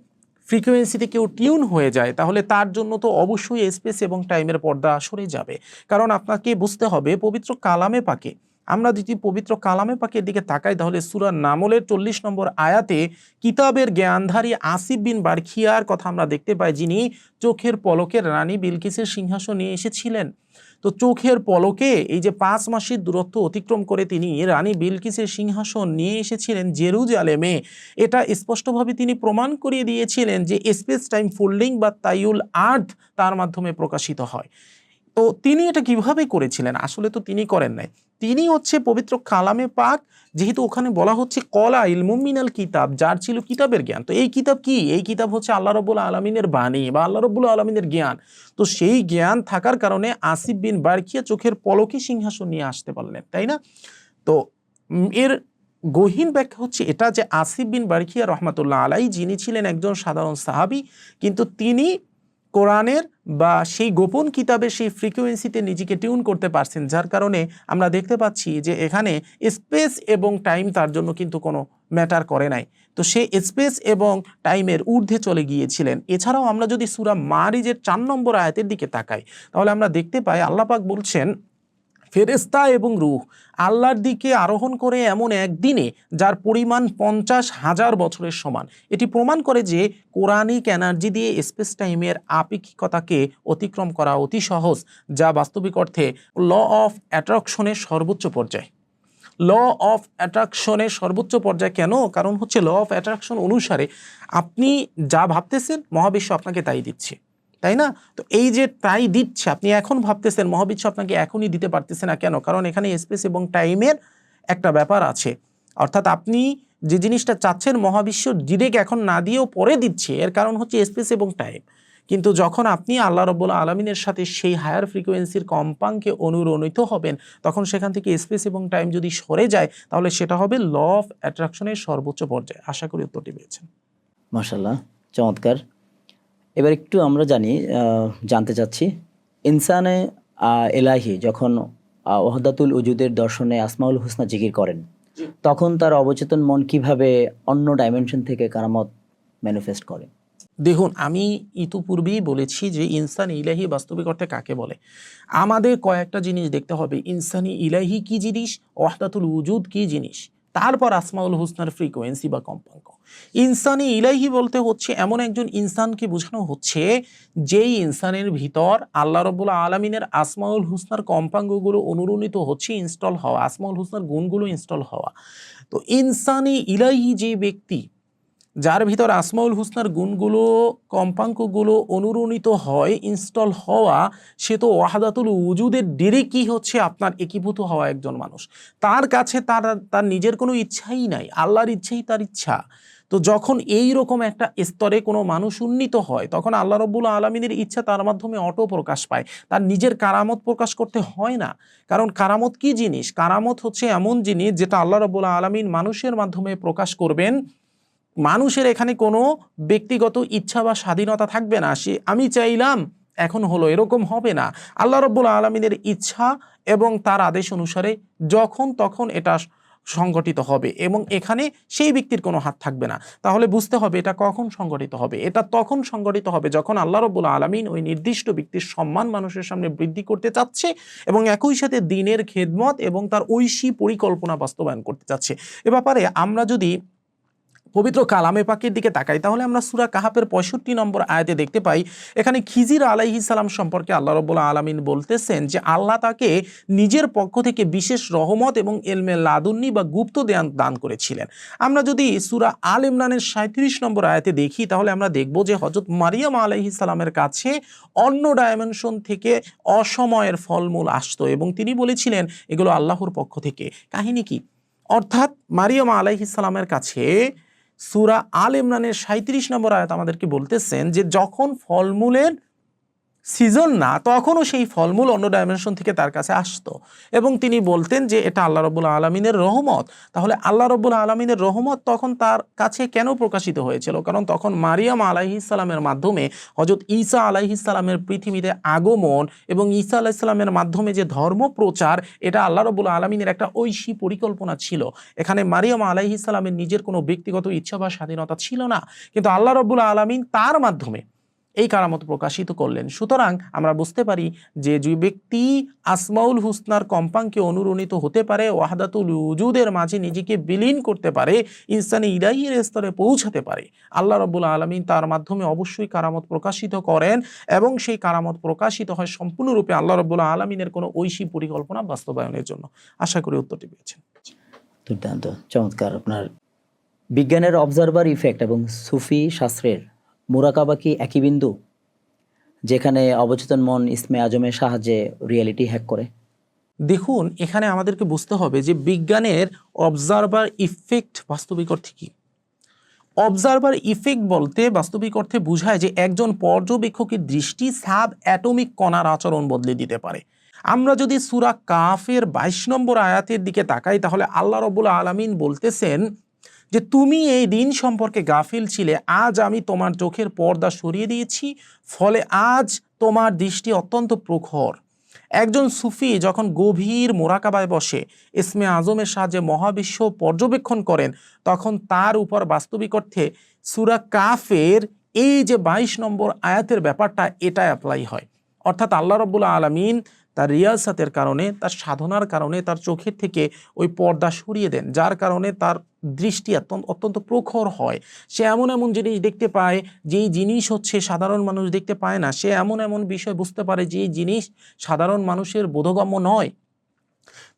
ফ্রিকোয়েন্সিতে কেউ টিউন হয়ে যায় তাহলে তার জন্য তো অবশ্যই স্পেস এবং টাইমের পর্দা সরে যাবে। কারণ আপনাকে বুঝতে হবে পবিত্র কালামে পাকে, আমরা যদি পবিত্র কালামে পাকের দিকে তাকাই তাহলে সূরা নামলের 40 নম্বর আয়াতে কিতাবের জ্ঞানধারী আসিফ বিন বারখিয়ার কথা আমরা দেখতে পাই, যিনি চোখের পলকের রানী বিলকিসের সিংহাসন নিয়ে এসেছিলেন। তো চোখের পলকে এই যে 5 মাসের দূরত্ব অতিক্রম করে তিনি রানী বিলকিসের সিংহাসন নিয়ে এসেছিলেন জেরুজালেমে, এটা স্পষ্টভাবে তিনি প্রমাণ করিয়ে দিয়েছিলেন যে স্পেস টাইম ফোল্ডিং বা তাইউল আর্থ তার মাধ্যমে প্রকাশিত হয়। তো তিনি এটা কিভাবে করেছিলেন? আসলে তো তিনি করেন নাই, তিনি হচ্ছে পবিত্র কালামে পাক, যেহেতু ওখানে বলা হচ্ছে কলা ইলমুম মিনাল কিতাব, যার ছিল কিতাবের জ্ঞান। তো এই কিতাব কি? এই কিতাব হচ্ছে আল্লাহ রাব্বুল আলামিনের বাণী বা আল্লাহ রাব্বুল আলামিনের জ্ঞান। তো সেই জ্ঞান থাকার কারণে আসিফ বিন বারখিয়া চোখের পলকে সিংহাসন নিয়ে আসতে পারলেন, তাই না? তো এর গহীন ব্যাখ্যা হচ্ছে এটা যে আসিফ বিন বারখিয়া রহমাতুল্লাহ আলাই, যিনি ছিলেন একজন সাধারণ সাহাবী, কিন্তু তিনি কোরআনের বা সেই গোপন কিতাবের সেই ফ্রিকোয়েন্সিতে নিজেকে টিউন করতে পারছেন, যার কারণে আমরা দেখতে পাচ্ছি যে এখানে স্পেস এবং টাইম তার জন্য কিন্তু কোনো ম্যাটার করে নাই। তো সে স্পেস এবং টাইমের ঊর্ধ্বে চলে গিয়েছিলেন। এছাড়াও আমরা যদি সূরা মারিজের 4 নম্বর আয়াতের দিকে তাকাই তাহলে আমরা দেখতে পাই আল্লাহ পাক বলছেন, ফেরেশতা এবং রূহ আল্লাহর দিকে আরোহণ করে এমন একদিনে যার পরিমাণ 50,000 বছরের সমান। এটি প্রমাণ করে যে কোরআনিক এনার্জি দিয়ে স্পেস টাইমের আপেক্ষিকতাকে অতিক্রম করা অতি সহজ, যা বাস্তবিক অর্থে ল অফ অ্যাট্রাকশনের সর্বোচ্চ পর্যায়। ল অফ অ্যাট্রাকশনের সর্বোচ্চ পর্যায় কেন? কারণ হচ্ছে ল অফ অ্যাট্রাকশন অনুসারে আপনি যা ভাবতেছেন মহাবিশ্ব আপনাকে তাই দিচ্ছে, তাই না? তো এই যে তাই দিচ্ছে, আপনি এখন ভাবতেছেন মহাবিশ্ব আপনাকে এখনই দিতে পারতেছে না, কেন? কারণ এখানে স্পেস এবং টাইমের একটা ব্যাপার আছে। অর্থাৎ আপনি যে জিনিসটা চাচ্ছেন মহাবিশ্ব ডিরেক্ট এখন না দিয়েও পরে দিচ্ছে, এর কারণ হচ্ছে স্পেস এবং টাইম। কিন্তু যখন আপনি আল্লাহ রাব্বুল আলামিনের সাথে সেই হায়ার ফ্রিকোয়েন্সির কম্পাঙ্কে অনুরণিত হবেন, তখন সেখান থেকে স্পেস এবং টাইম যদি সরে যায় তাহলে সেটা হবে ল অফ অ্যাট্রাকশনের সর্বোচ্চ পর্যায়ে। আশা করি উত্তরটি পেয়েছেন। মাশাআল্লাহ, চমৎকার। এবার একটু আমরা জানতে চাচ্ছি ইনসানে এলাহি যখন ওয়াহদাতুল উজুদের দর্শনে আসমাউল হুসনা জিকির করেন, তখন তার অবচেতন মন কিভাবে অন্য ডাইমেনশন থেকে কারামত ম্যানিফেস্ট করে? দেখুন, আমি ইতিপূর্বেই বলেছি যে ইনসান ইলাহি বাস্তবিক অর্থে কাকে বলে। আমাদের কয়েকটা জিনিস দেখতে হবে, ইনসানি ইলাহি কি জিনিস, ওয়াহদাতুল উজুদ কি জিনিস, তারপর আসমাউল হুসনার ফ্রিকোয়েন্সি বা কম্পাঙ্ক। ইনসানি ইলাহি বলতে হচ্ছে এমন একজন ইনসানকে বোঝানো হচ্ছে যেই ইনসানের ভিতর আল্লাহ রাব্বুল আলামিনের আসমাউল হুসনার কম্পাঙ্কগুলো অনুরণিত হচ্ছে, ইনস্টল হওয়া, আসমাউল হুসনার গুণগুলো ইনস্টল হওয়া। তো ইনসানি ইলাহি যে ব্যক্তি, যার ভিতর আসমাউল হুসনার গুণগুলো, কম্পাঙ্কগুলো অনুরণিত হয়, ইনস্টল হওয়া, সে তো ওয়াহদাতুল উজুদের ডিরেক্টই হচ্ছে আপনার একীভূত হওয়া একজন মানুষ। তার কাছে তার নিজের কোনো ইচ্ছাই নাই, আল্লাহর ইচ্ছাই তার ইচ্ছা। তো যখন এই রকম একটা স্তরে কোনো মানুষ উন্নীত হয়, তখন আল্লাহ রাব্বুল আলামিনের ইচ্ছা তার মাধ্যমে অটো প্রকাশ পায়, তার নিজের কারামত প্রকাশ করতে হয় না। কারণ কারামত কি জিনিস? কারামত হচ্ছে এমন জিনিস যেটা আল্লাহ রাব্বুল আলামিন মানুষের মাধ্যমে প্রকাশ করবেন। মানুষের এখানে কোনো ব্যক্তিগত ইচ্ছা বা স্বাধীনতা থাকবে না, সে আমি চাইলাম এখন হলো, এরকম হবে না। আল্লাহ রাব্বুল আলামিনের ইচ্ছা এবং তার আদেশ অনুসারে যখন তখন এটা সংগঠিত হবে, এবং এখানে সেই ব্যক্তির কোনো হাত থাকবে না। তাহলে বুঝতে হবে এটা কখন সংগঠিত হবে। এটা তখন সংগঠিত হবে যখন আল্লাহ রাব্বুল আলামিন ওই নির্দিষ্ট ব্যক্তির সম্মান মানুষের সামনে বৃদ্ধি করতে চাচ্ছে এবং একই সাথে দ্বীনের খেদমত এবং তার ঐশী পরিকল্পনা বাস্তবায়ন করতে চাচ্ছে। এ ব্যাপারে আমরা যদি পবিত্র কালামে পাকের দিকে তাকাই, তাহলে আমরা সূরা কাহাফের 65 নম্বর আয়াতে দেখতে পাই, এখানে খিজির আলাইহিস সালাম সম্পর্কে আল্লাহ রাব্বুল আলামিন বলতেছেন যে আল্লাহ তাকে নিজের পক্ষ থেকে বিশেষ রহমত এবং ইলমে লাদুন্নি বা গুপ্ত দান করেছিলেন। আমরা যদি সূরা আল ইমরানের 37 নম্বর আয়াতে দেখি, তাহলে আমরা দেখব যে হযরত মারিয়াম আলাইহিস সালামের কাছে অন্য ডাইমেনশন থেকে অসময়ের ফলমূল আসতো এবং তিনি বলেছিলেন এগুলো আল্লাহর পক্ষ থেকে। কাহিনী কি? অর্থাৎ মারিয়াম আলাইহিস সালামের কাছে সূরা আল ইমরানের 37 নম্বর আয়াত আমাদেরকে বলতেছেন যে যখন ফলমূলের সিজন না, তখনও সেই ফলমূল অন্য ডাইমেনশন থেকে তার কাছে আসতো এবং তিনি বলতেন যে এটা আল্লাহ রাব্বুল আলামিনের রহমত। তাহলে আল্লাহ রাব্বুল আলামিনের রহমত তখন তার কাছে কেন প্রকাশিত হয়েছিল? কারণ তখন মারিয়াম আলাইহিস সালামের মাধ্যমে হযরত ঈসা আলাইহিস সালামের পৃথিবীতে আগমন এবং ঈসা আলাইহিস সালামের মাধ্যমে যে ধর্ম প্রচার, এটা আল্লাহ রাব্বুল আলামিনের একটা ঐশী পরিকল্পনা ছিল। এখানে মারিয়াম আলাইহিস সালামের নিজের কোনো ব্যক্তিগত ইচ্ছা বা স্বাধীনতা ছিল না, কিন্তু আল্লাহ রাব্বুল আলামিন তার মাধ্যমে এই কারামত প্রকাশিত করলেন। সুতরাং আমরা বুঝতে পারি যে যে ব্যক্তি আসমাউল হুসনার কম্পাঙ্কে অনুরণিত হতে পারে, ওয়াহদাতুল উজুদের মাঝে নিজেকে বিলীন করতে পারে, ইনসানি ইলাহির স্তরে পৌঁছাতে পারে, আল্লাহ রাব্বুল আলামিন তার মাধ্যমে অবশ্যই কারামত প্রকাশিত করেন এবং সেই কারামত প্রকাশিত হয় সম্পূর্ণরূপে আল্লাহ রাব্বুল আলামিনের কোনো ঐশী পরিকল্পনা বাস্তবায়নের জন্য। আশা করি উত্তরটি পেয়েছেন। দুর্দান্ত, চমৎকার। আপনার বিজ্ঞানের অবজারভার ইফেক্ট এবং সুফি শাস্ত্রের মুরাকাবা কি একই বিন্দু, যেখানে অবচেতন মন ইসমে আজমের সাহায্যে রিয়েলিটি হ্যাক করে? দেখুন, এখানে আমাদেরকে বুঝতে হবে যে বিজ্ঞানের অবজারভার ইফেক্ট বাস্তবিক অর্থে কি। অবজারভার ইফেক্ট বলতে বাস্তবিক অর্থে বোঝায় যে একজন পর্যবেক্ষকের দৃষ্টি সাব অ্যাটমিক কণার আচরণ বদলে দিতে পারে। আমরা যদি সূরা কাফের 22 নম্বর আয়াতের দিকে তাকাই, তাহলে আল্লাহ রাব্বুল আলামিন বলতেছেন যে তুমি এই দিন সম্পর্কে গাফিল ছিলে, আজ আমি তোমার চোখের পর্দা সরিয়ে দিয়েছি, ফলে আজ তোমার দৃষ্টি অত্যন্ত প্রখর। একজন সুফি যখন গভীর মোরাকাবায় বসে ইসমে আজমের সাহায্যে মহাবিশ্ব পর্যবেক্ষণ করেন, তখন তার উপর বাস্তবিক অর্থে সূরা কাফের এই যে 22 নম্বর আয়াতের ব্যাপারটা, এটা অ্যাপ্লাই হয়। অর্থাৎ আল্লাহ রাব্বুল আলামিন তার রিয়াসাতের কারণে, তার সাধনার কারণে তার চোখের থেকে ওই পর্দা সরিয়ে দেন, যার কারণে তার দৃষ্টি অত্যন্ত প্রখর হয়। সে এমন এমন জিনিস দেখতে পায় যেই জিনিস হচ্ছে সাধারণ মানুষ দেখতে পায় না। সে এমন এমন বিষয় বুঝতে পারে যেই জিনিস সাধারণ মানুষের বোধগম্য নয়।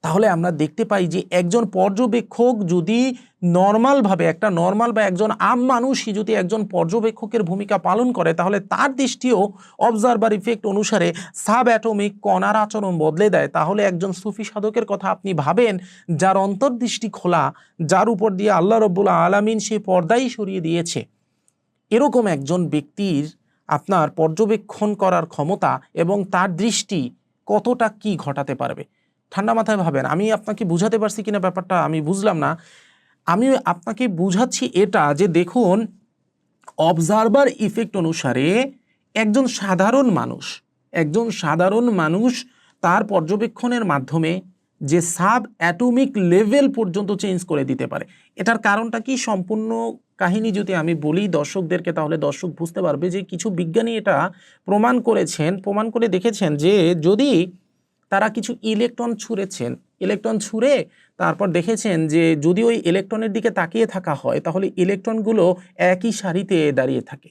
তাহলে আমরা দেখতে পাই যে একজন পর্যবেক্ষক যদি নর্মালভাবে, একটা নর্মাল বা একজন আম মানুষই যদি একজন পর্যবেক্ষকের ভূমিকা পালন করে, তাহলে তার দৃষ্টিও অবজারভার ইফেক্ট অনুসারে সাব অ্যাটমিক কণার আচরণ বদলে দেয়। তাহলে একজন সুফি সাধকের কথা আপনি ভাবেন, যার অন্তর্দৃষ্টি খোলা, যার উপর দিয়ে আল্লাহ রাব্বুল আলামিন সেই পর্দাই সরিয়ে দিয়েছে, এরকম একজন ব্যক্তির আপনার পর্যবেক্ষণ করার ক্ষমতা এবং তার দৃষ্টি কতটা কি ঘটাতে পারবে। ঠান্ডা মাথায় ভাবেন। আমি আপনাকে বুঝাতে পারছি কিনা ব্যাপারটা আমি বুঝলাম না। আমি আপনাকে বুঝাচ্ছি এটা যে দেখুন, অবজারভার ইফেক্ট অনুসারে একজন সাধারণ মানুষ একজন সাধারণ মানুষ তার পর্যবেক্ষণের মাধ্যমে যে সাব অ্যাটমিক লেভেল পর্যন্ত চেঞ্জ করে দিতে পারে। এটার কারণটা কি সম্পূর্ণ কাহিনী যদি আমি বলি দর্শকদেরকে, তাহলে দর্শক বুঝতে পারবে যে কিছু বিজ্ঞানী এটা প্রমাণ করে দেখেছেন যে যদি তারা কিছু ইলেকট্রন ছুঁড়েছেন, ইলেকট্রন ছুঁড়ে তারপর দেখেছেন যে যদি ওই ইলেকট্রনের দিকে তাকিয়ে থাকা হয় তাহলে ইলেকট্রনগুলো একই সারিতে দাঁড়িয়ে থাকে।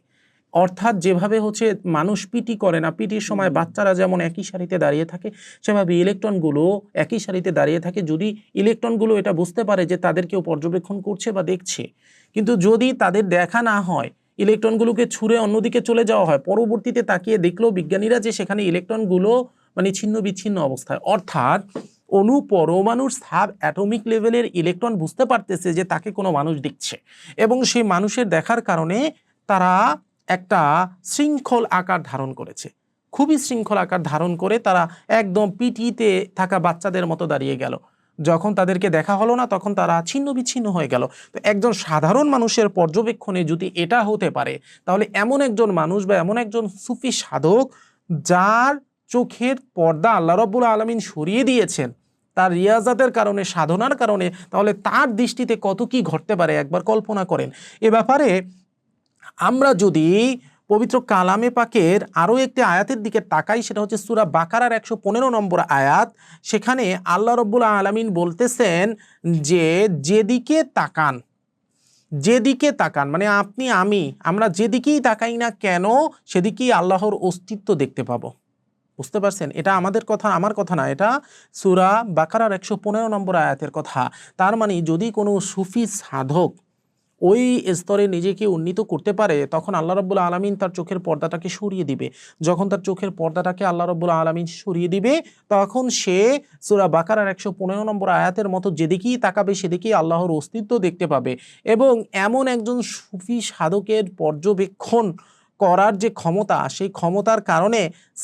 অর্থাৎ যেভাবে হচ্ছে মানুষ পিটি করে না, পিটির সময় বাচ্চারা যেমন একই সারিতে দাঁড়িয়ে থাকে, সেভাবে ইলেকট্রনগুলো একই সারিতে দাঁড়িয়ে থাকে যদি ইলেকট্রনগুলো এটা বুঝতে পারে যে তাদের কেউ পর্যবেক্ষণ করছে বা দেখছে। কিন্তু যদি তাদের দেখা না হয়, ইলেকট্রনগুলোকে ছুঁড়ে অন্যদিকে চলে যাওয়া হয়, পরবর্তীতে তাকিয়ে দেখলো বিজ্ঞানীরা যে সেখানে ইলেকট্রনগুলো মানে ছিন্ন বিচ্ছিন্ন অবস্থায়, অর্থাৎ অণু পরমাণুর সাব অ্যাটমিক লেভেলের ইলেকট্রন বুঝতে পারতেছে যে তাকে কোনো মানুষ দেখছে, এবং সেই মানুষের দেখার কারণে তারা একটা শৃঙ্খল আকার ধারণ করেছে, খুবই শৃঙ্খল আকার ধারণ করে তারা একদম পিটিতে থাকা বাচ্চাদের মতো দাঁড়িয়ে গেল। যখন তাদেরকে দেখা হলো না তখন তারা ছিন্ন বিচ্ছিন্ন হয়ে গেল। তো একজন সাধারণ মানুষের পর্যবেক্ষণে যদি এটা হতে পারে, তাহলে এমন একজন মানুষ বা এমন একজন সুফি সাধক যার চোখের পর্দা আল্লাহ রাব্বুল আলামিন সরিয়ে দিয়েছেন তার রিয়াজাতের কারণে, সাধনার কারণে, তাহলে তার দৃষ্টিতে কত কি ঘটতে পারে একবার কল্পনা করেন। এ ব্যাপারে আমরা যদি পবিত্র কালামে পাকের আরও একটি আয়াতের দিকে তাকাই, সেটা হচ্ছে সূরা বাকারার 115 নম্বর আয়াত। সেখানে আল্লাহ রাব্বুল আলামিন বলতেছেন যে যেদিকে তাকান মানে আপনি আমরা যেদিকেই তাকাই না কেন সেদিকেই আল্লাহর অস্তিত্ব দেখতে পাবো। বুঝতে পারছেন? এটা আমার কথা না, এটা সূরা বাকারার 115 নম্বর আয়াতের কথা। তার মানে যদি কোনো সুফি সাধক ওই স্তরে নিজেকে উন্নীত করতে পারে, তখন আল্লাহ রাব্বুল আলামিন তার চোখের পর্দাটাকে সরিয়ে দিবে। যখন তার চোখের পর্দাটাকে আল্লাহ রাব্বুল আলামিন সরিয়ে দিবে, তখন সে সূরা বাকারার 115 নম্বর আয়াতের মতো যেদিকেই তাকাবে সেদিকেই আল্লাহর অস্তিত্ব দেখতে পাবে। এবং এমন একজন সুফি সাধকের পর্যবেক্ষণ করার যে ক্ষমতা, সেই ক্ষমতার কারণে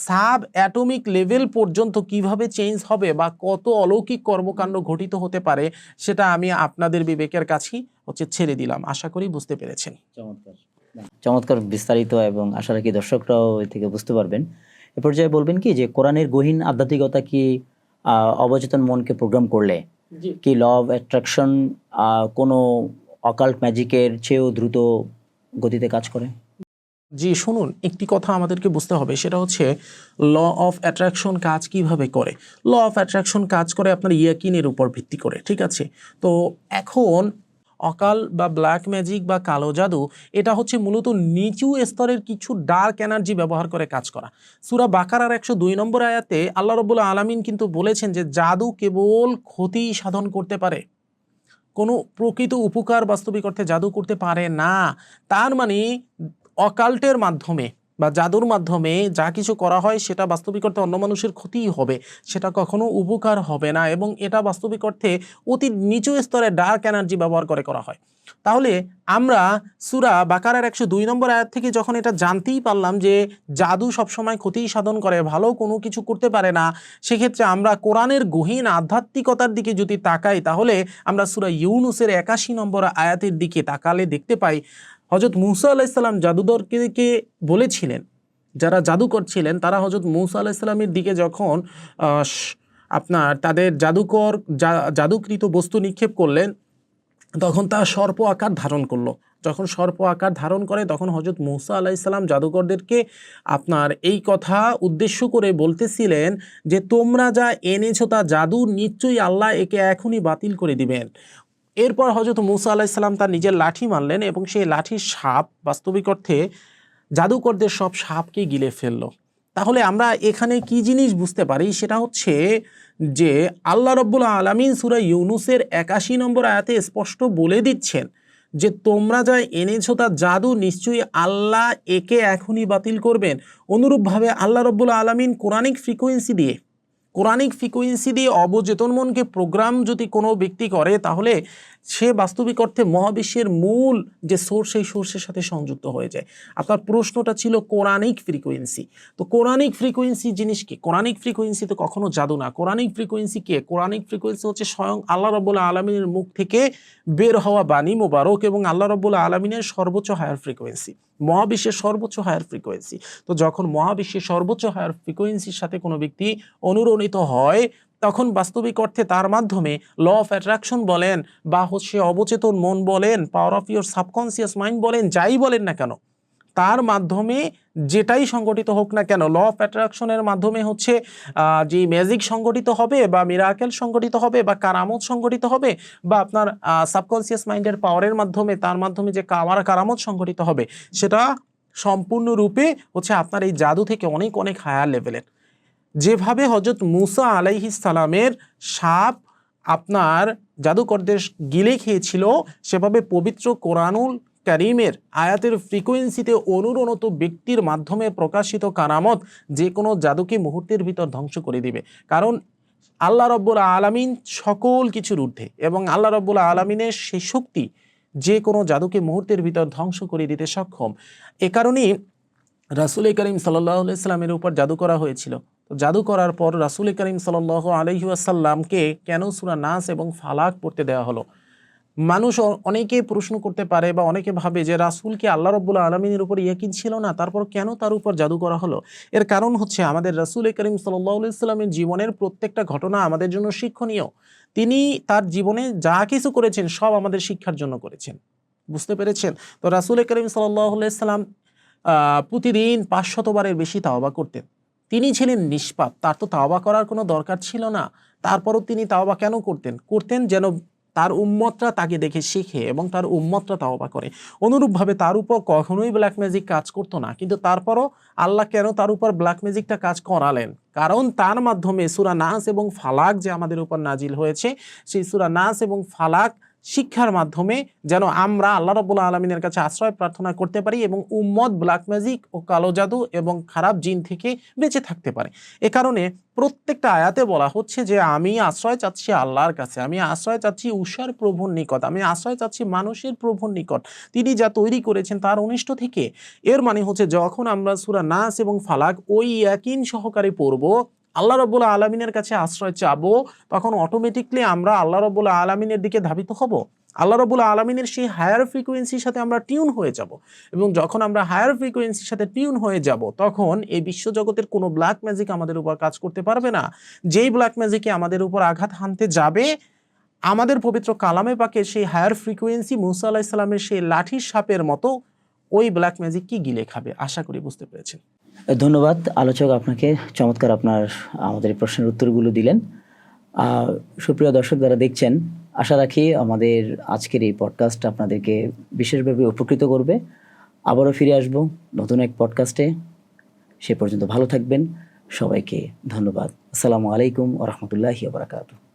সাব অ্যাটমিক লেভেল পর্যন্ত কিভাবে চেঞ্জ হবে বা কত অলৌকিক কর্মকাণ্ড ঘটিত হতে পারে, সেটা আমি আপনাদের বিবেকের কাছেই ছেড়ে দিলাম। আশা করি বুঝতে পেরেছেন। চমৎকার বিস্তারিত, এবং আশা রাখি দর্শকরাও এ থেকে বুঝতে পারবেন। এ পর্যায়ে বলবেন কি যে কোরআনের গহীন আধ্যাত্মিকতা কি অবচেতন মনকে প্রোগ্রাম করলে কি ল অফ অ্যাট্রাকশন কোনো অকাল্ট ম্যাজিকের চেয়েও দ্রুত গতিতে কাজ করে? জি শুনুন, একটি কথা আমাদেরকে বুঝতে হবে, সেটা হচ্ছে ল অফ অ্যাট্রাকশন কাজ কিভাবে করে। ল অফ অ্যাট্রাকশন কাজ করে আপনার ইয়াকিনের উপর ভিত্তি করে, ঠিক আছে? তো এখন অকাল বা ব্ল্যাক ম্যাজিক বা কালো জাদু, এটা হচ্ছে মূলত নিচু স্তরের কিছু ডার্ক এনার্জি ব্যবহার করে কাজ করা। সূরা বাকারার 102 নম্বর আয়াতে আল্লাহ রাব্বুল আলামিন কিন্তু বলেছেন যে জাদু কেবল ক্ষতি সাধন করতে পারে, কোনো প্রকৃত উপকার বাস্তবিক অর্থে জাদু করতে পারে না। তার মানে অকাল্টের মাধ্যমে বা জাদুর মাধ্যমে যা কিছু করা হয় সেটা বাস্তবিক অর্থে অন্য মানুষের ক্ষতিই হবে, সেটা কখনো উপকার হবে না, এবং এটা বাস্তবিক অর্থে অতি নিচু স্তরে ডার্ক এনার্জি ব্যবহার করে করা হয়। তাহলে আমরা সূরা বাকারার 102 নম্বর আয়াত থেকে যখন এটা জানতেই পারলাম যে জাদু সবসময় ক্ষতিই সাধন করে, ভালো কোনো কিছু করতে পারে না, সেক্ষেত্রে আমরা কোরআনের গহীন আধ্যাত্মিকতার দিকে যদি তাকাই, তাহলে আমরা সূরা ইউনুসের 81 নম্বর আয়াতের দিকে তাকালে দেখতে পাই হযরত মূসা আলাইহিস সালাম জাদুকরকে বলেছিলেন, যারা জাদুকর ছিলেন তারা হযরত মূসা আলাইহিস সালামের দিকে যখন আপনার তাদের জাদুকৃত বস্তু নিক্ষেপ করলেন, তখন তা সর্প আকার ধারণ করলো। যখন সর্প আকার ধারণ করে তখন হযরত মূসা আলাইহিস সালাম জাদুকরদেরকে আপনার এই কথা উদ্দেশ্য করে বলতেছিলেন যে তোমরা যা এনেছো তা জাদু, নিশ্চয়ই আল্লাহ একে এখনই বাতিল করে দিবেন। এরপর হযরত মূসা আলাইহিস সালাম তার নিজের লাঠি মারলেন এবং সেই লাঠির সাপ বাস্তবিক অর্থে জাদুকরদের সব সাপকে গিলে ফেললো। তাহলে আমরা এখানে কি জিনিস বুঝতে পারি, সেটা হচ্ছে যে আল্লাহ রাব্বুল আলামিন সূরা ইউনুসের 81 নম্বর আয়াতে স্পষ্ট বলে দিচ্ছেন যে তোমরা যা এনেছো তা জাদু, নিশ্চয়ই আল্লাহ একে এখনই বাতিল করবেন। অনুরূপভাবে আল্লাহ রাব্বুল আলামিন কোরআনিক ফ্রিকোয়েন্সি দিয়ে অবচেতন মনকে প্রোগ্রাম যদি কোনো ব্যক্তি করে, তাহলে সে বাস্তবিক অর্থে মহাবিশ্বের মূল যে সোর্স, সেই সোর্সের সাথে সংযুক্ত হয়ে যায়। আপনার প্রশ্নটা ছিল কোরআনিক ফ্রিকোয়েন্সি। তো কোরআনিক ফ্রিকোয়েন্সি জিনিস কি? কোরআনিক ফ্রিকোয়েন্সি তো কখনো জাদু না। কোরআনিক ফ্রিকোয়েন্সি কে? কোরআনিক ফ্রিকোয়েন্সি হচ্ছে স্বয়ং আল্লাহ রাব্বুল আলামিনের মুখ থেকে বের হওয়া বাণী মোবারক এবং আল্লাহ রাব্বুল আলামিনের সর্বোচ্চ হায়ার ফ্রিকোয়েন্সি। মহাবিশ্বের সর্বোচ্চ হায়ার ফ্রিকোয়েন্সি। তো যখন মহাবিশ্বের সর্বোচ্চ হায়ার ফ্রিকোয়েন্সির সাথে কোনো ব্যক্তি অনুরণিত হয়, তখন বাস্তবিক অর্থে তার মাধ্যমে ল অফ অ্যাট্রাকশন বলেন বা হচ্ছে অবচেতন মন বলেন, power of your subconscious mind বলেন, যাই বলেন না কেন, তার মাধ্যমে যেটাই সংগঠিত হোক না কেন, ল অফ অ্যাট্রাকশনের মাধ্যমে হচ্ছে যে ম্যাজিক সংগঠিত হবে বা মিরাকেল সংগঠিত হবে বা কারামত সংগঠিত হবে বা আপনার সাবকনসিয়াস মাইন্ডের পাওয়ারের মাধ্যমে তার মাধ্যমে যে কারামত সংগঠিত হবে, সেটা সম্পূর্ণরূপে হচ্ছে আপনার এই জাদু থেকে অনেক অনেক হায়ার লেভেলের। যেভাবে হযরত মুসা আলাইহিস সালামের সাপ আপনার জাদুকরদের গিলে খেয়েছিল, সেভাবে পবিত্র কোরআনুল কারীমের আয়াতের ফ্রিকোয়েন্সিতে অনুরণত ব্যক্তির মাধ্যমে প্রকাশিত কারামত যে কোনো জাদুকে মুহূর্তের ভিতর ধ্বংস করে দিবে। কারণ আল্লাহ রাব্বুল আলামিন সকল কিছুর ঊর্ধ্বে এবং আল্লাহ রাব্বুল আলামিনের সেই শক্তি যে কোনো জাদুকে মুহূর্তের ভিতর ধ্বংস করে দিতে সক্ষম। এ কারণেই রাসূল করিম সাল্লাল্লাহু আলাইহি ওয়াসাল্লামের উপর জাদু করা হয়েছিল। তো জাদু করার পর রাসূল করিম সাল্লাল্লাহু আলাইহি ওয়াসাল্লামকে কেন সূরা নাস এবং ফালাক পড়তে দেওয়া হলো? মানুষ অনেকে প্রশ্ন করতে পারে বা অনেকে ভাবে যে রাসূলকে আল্লাহ রাব্বুল আলামিনের উপর ইয়াকিন ছিল না, তারপর কেন তার উপর জাদু করা হলো? এর কারণ হচ্ছে আমাদের রাসূল করিম সাল্লাল্লাহু আলাইহি ওয়াসাল্লামের জীবনের প্রত্যেকটা ঘটনা আমাদের জন্য শিক্ষণীয়। তিনি তার জীবনে যা কিছু করেছেন সব আমাদের শিক্ষার জন্য করেছেন। বুঝতে পেরেছেন? তো রাসূল করিম সাল্লাল্লাহু আলাইহি ওয়াসাল্লাম প্রতিদিন 500 বারের বেশি তাওবা করতেন। তিনি ছিলেন নিষ্পাপ, তার তো তাওবা করার কোনো দরকার ছিল না। তারপরও তিনি তাওবা কেন করতেন? করতেন যেন তার উম্মতরা তাকে দেখে শিখে এবং তার উম্মতরা তাওবা করে। অনুরূপভাবে তার উপর কখনোই ব্ল্যাক ম্যাজিক কাজ করতো না, কিন্তু তারপরও আল্লাহ কেন তার উপর ব্ল্যাক ম্যাজিকটা কাজ করালেন? কারণ তার মাধ্যমে সূরা নাস এবং ফালাক যে আমাদের উপর নাজিল হয়েছে, সেই সূরা নাস এবং ফালাক শিক্ষার মাধ্যমে যেন আমরা আল্লাহ রাব্বুল আলামিনের কাছে আশ্রয় প্রার্থনা করতে পারি এবং উম্মত ব্ল্যাক ম্যাজিক ও কালো জাদু এবং খারাপ জিন থেকে বেঁচে থাকতে পারে। এ কারণে প্রত্যেকটা আয়াতে বলা হচ্ছে যে আমি আশ্রয় চাচ্ছি আল্লাহর কাছে, আমি আশ্রয় চাচ্ছি ঊষার প্রভুর নিকট, আমি আশ্রয় চাচ্ছি মানুষের প্রভুর নিকট, তিনি যা তৈরি করেছেন তার অনিষ্ট থেকে। এর মানে হচ্ছে যখন আমরা সূরা নাস এবং ফালাক ওই ইয়াকিন সহকারে পড়ব, আল্লাহ রাব্বুল আলামিনের কাছে আশ্রয় চাবো, তখন অটোমেটিকলি আমরা আল্লাহ রাব্বুল আলামিনের দিকে ধাবিত হব। আল্লাহ রাব্বুল আলামিনের সেই হায়ার ফ্রিকোয়েন্সির সাথে আমরা টিউন হয়ে যাব এবং যখন আমরা হায়ার ফ্রিকোয়েন্সির সাথে টিউন হয়ে যাব, তখন এই বিশ্বজগতের কোনো ব্ল্যাক ম্যাজিক আমাদের উপর কাজ করতে পারবে না। যেই ব্ল্যাক ম্যাজিকে আমাদের উপর আঘাত হানতে যাবে, আমাদের পবিত্র কালামে পাকে সেই হায়ার ফ্রিকোয়েন্সি মুসা আলাইহিস সালামের সেই লাঠির সাপের মতো ওই ব্ল্যাক ম্যাজিককে গিলে খাবে। আশা করি বুঝতে পেরেছেন। ধন্যবাদ আলোচক, আপনাকে চমৎকার আপনার আমাদের এই প্রশ্নের উত্তরগুলো দিলেন। সুপ্রিয় দর্শক যারা দেখছেন, আশা রাখি আমাদের আজকের এই পডকাস্ট আপনাদেরকে বিশেষভাবে উপকৃত করবে। আবারও ফিরে আসব নতুন এক পডকাস্টে। সে পর্যন্ত ভালো থাকবেন। সবাইকে ধন্যবাদ। আসসালামু আলাইকুম ওয়া রাহমাতুল্লাহি ওয়া বারাকাতুহু।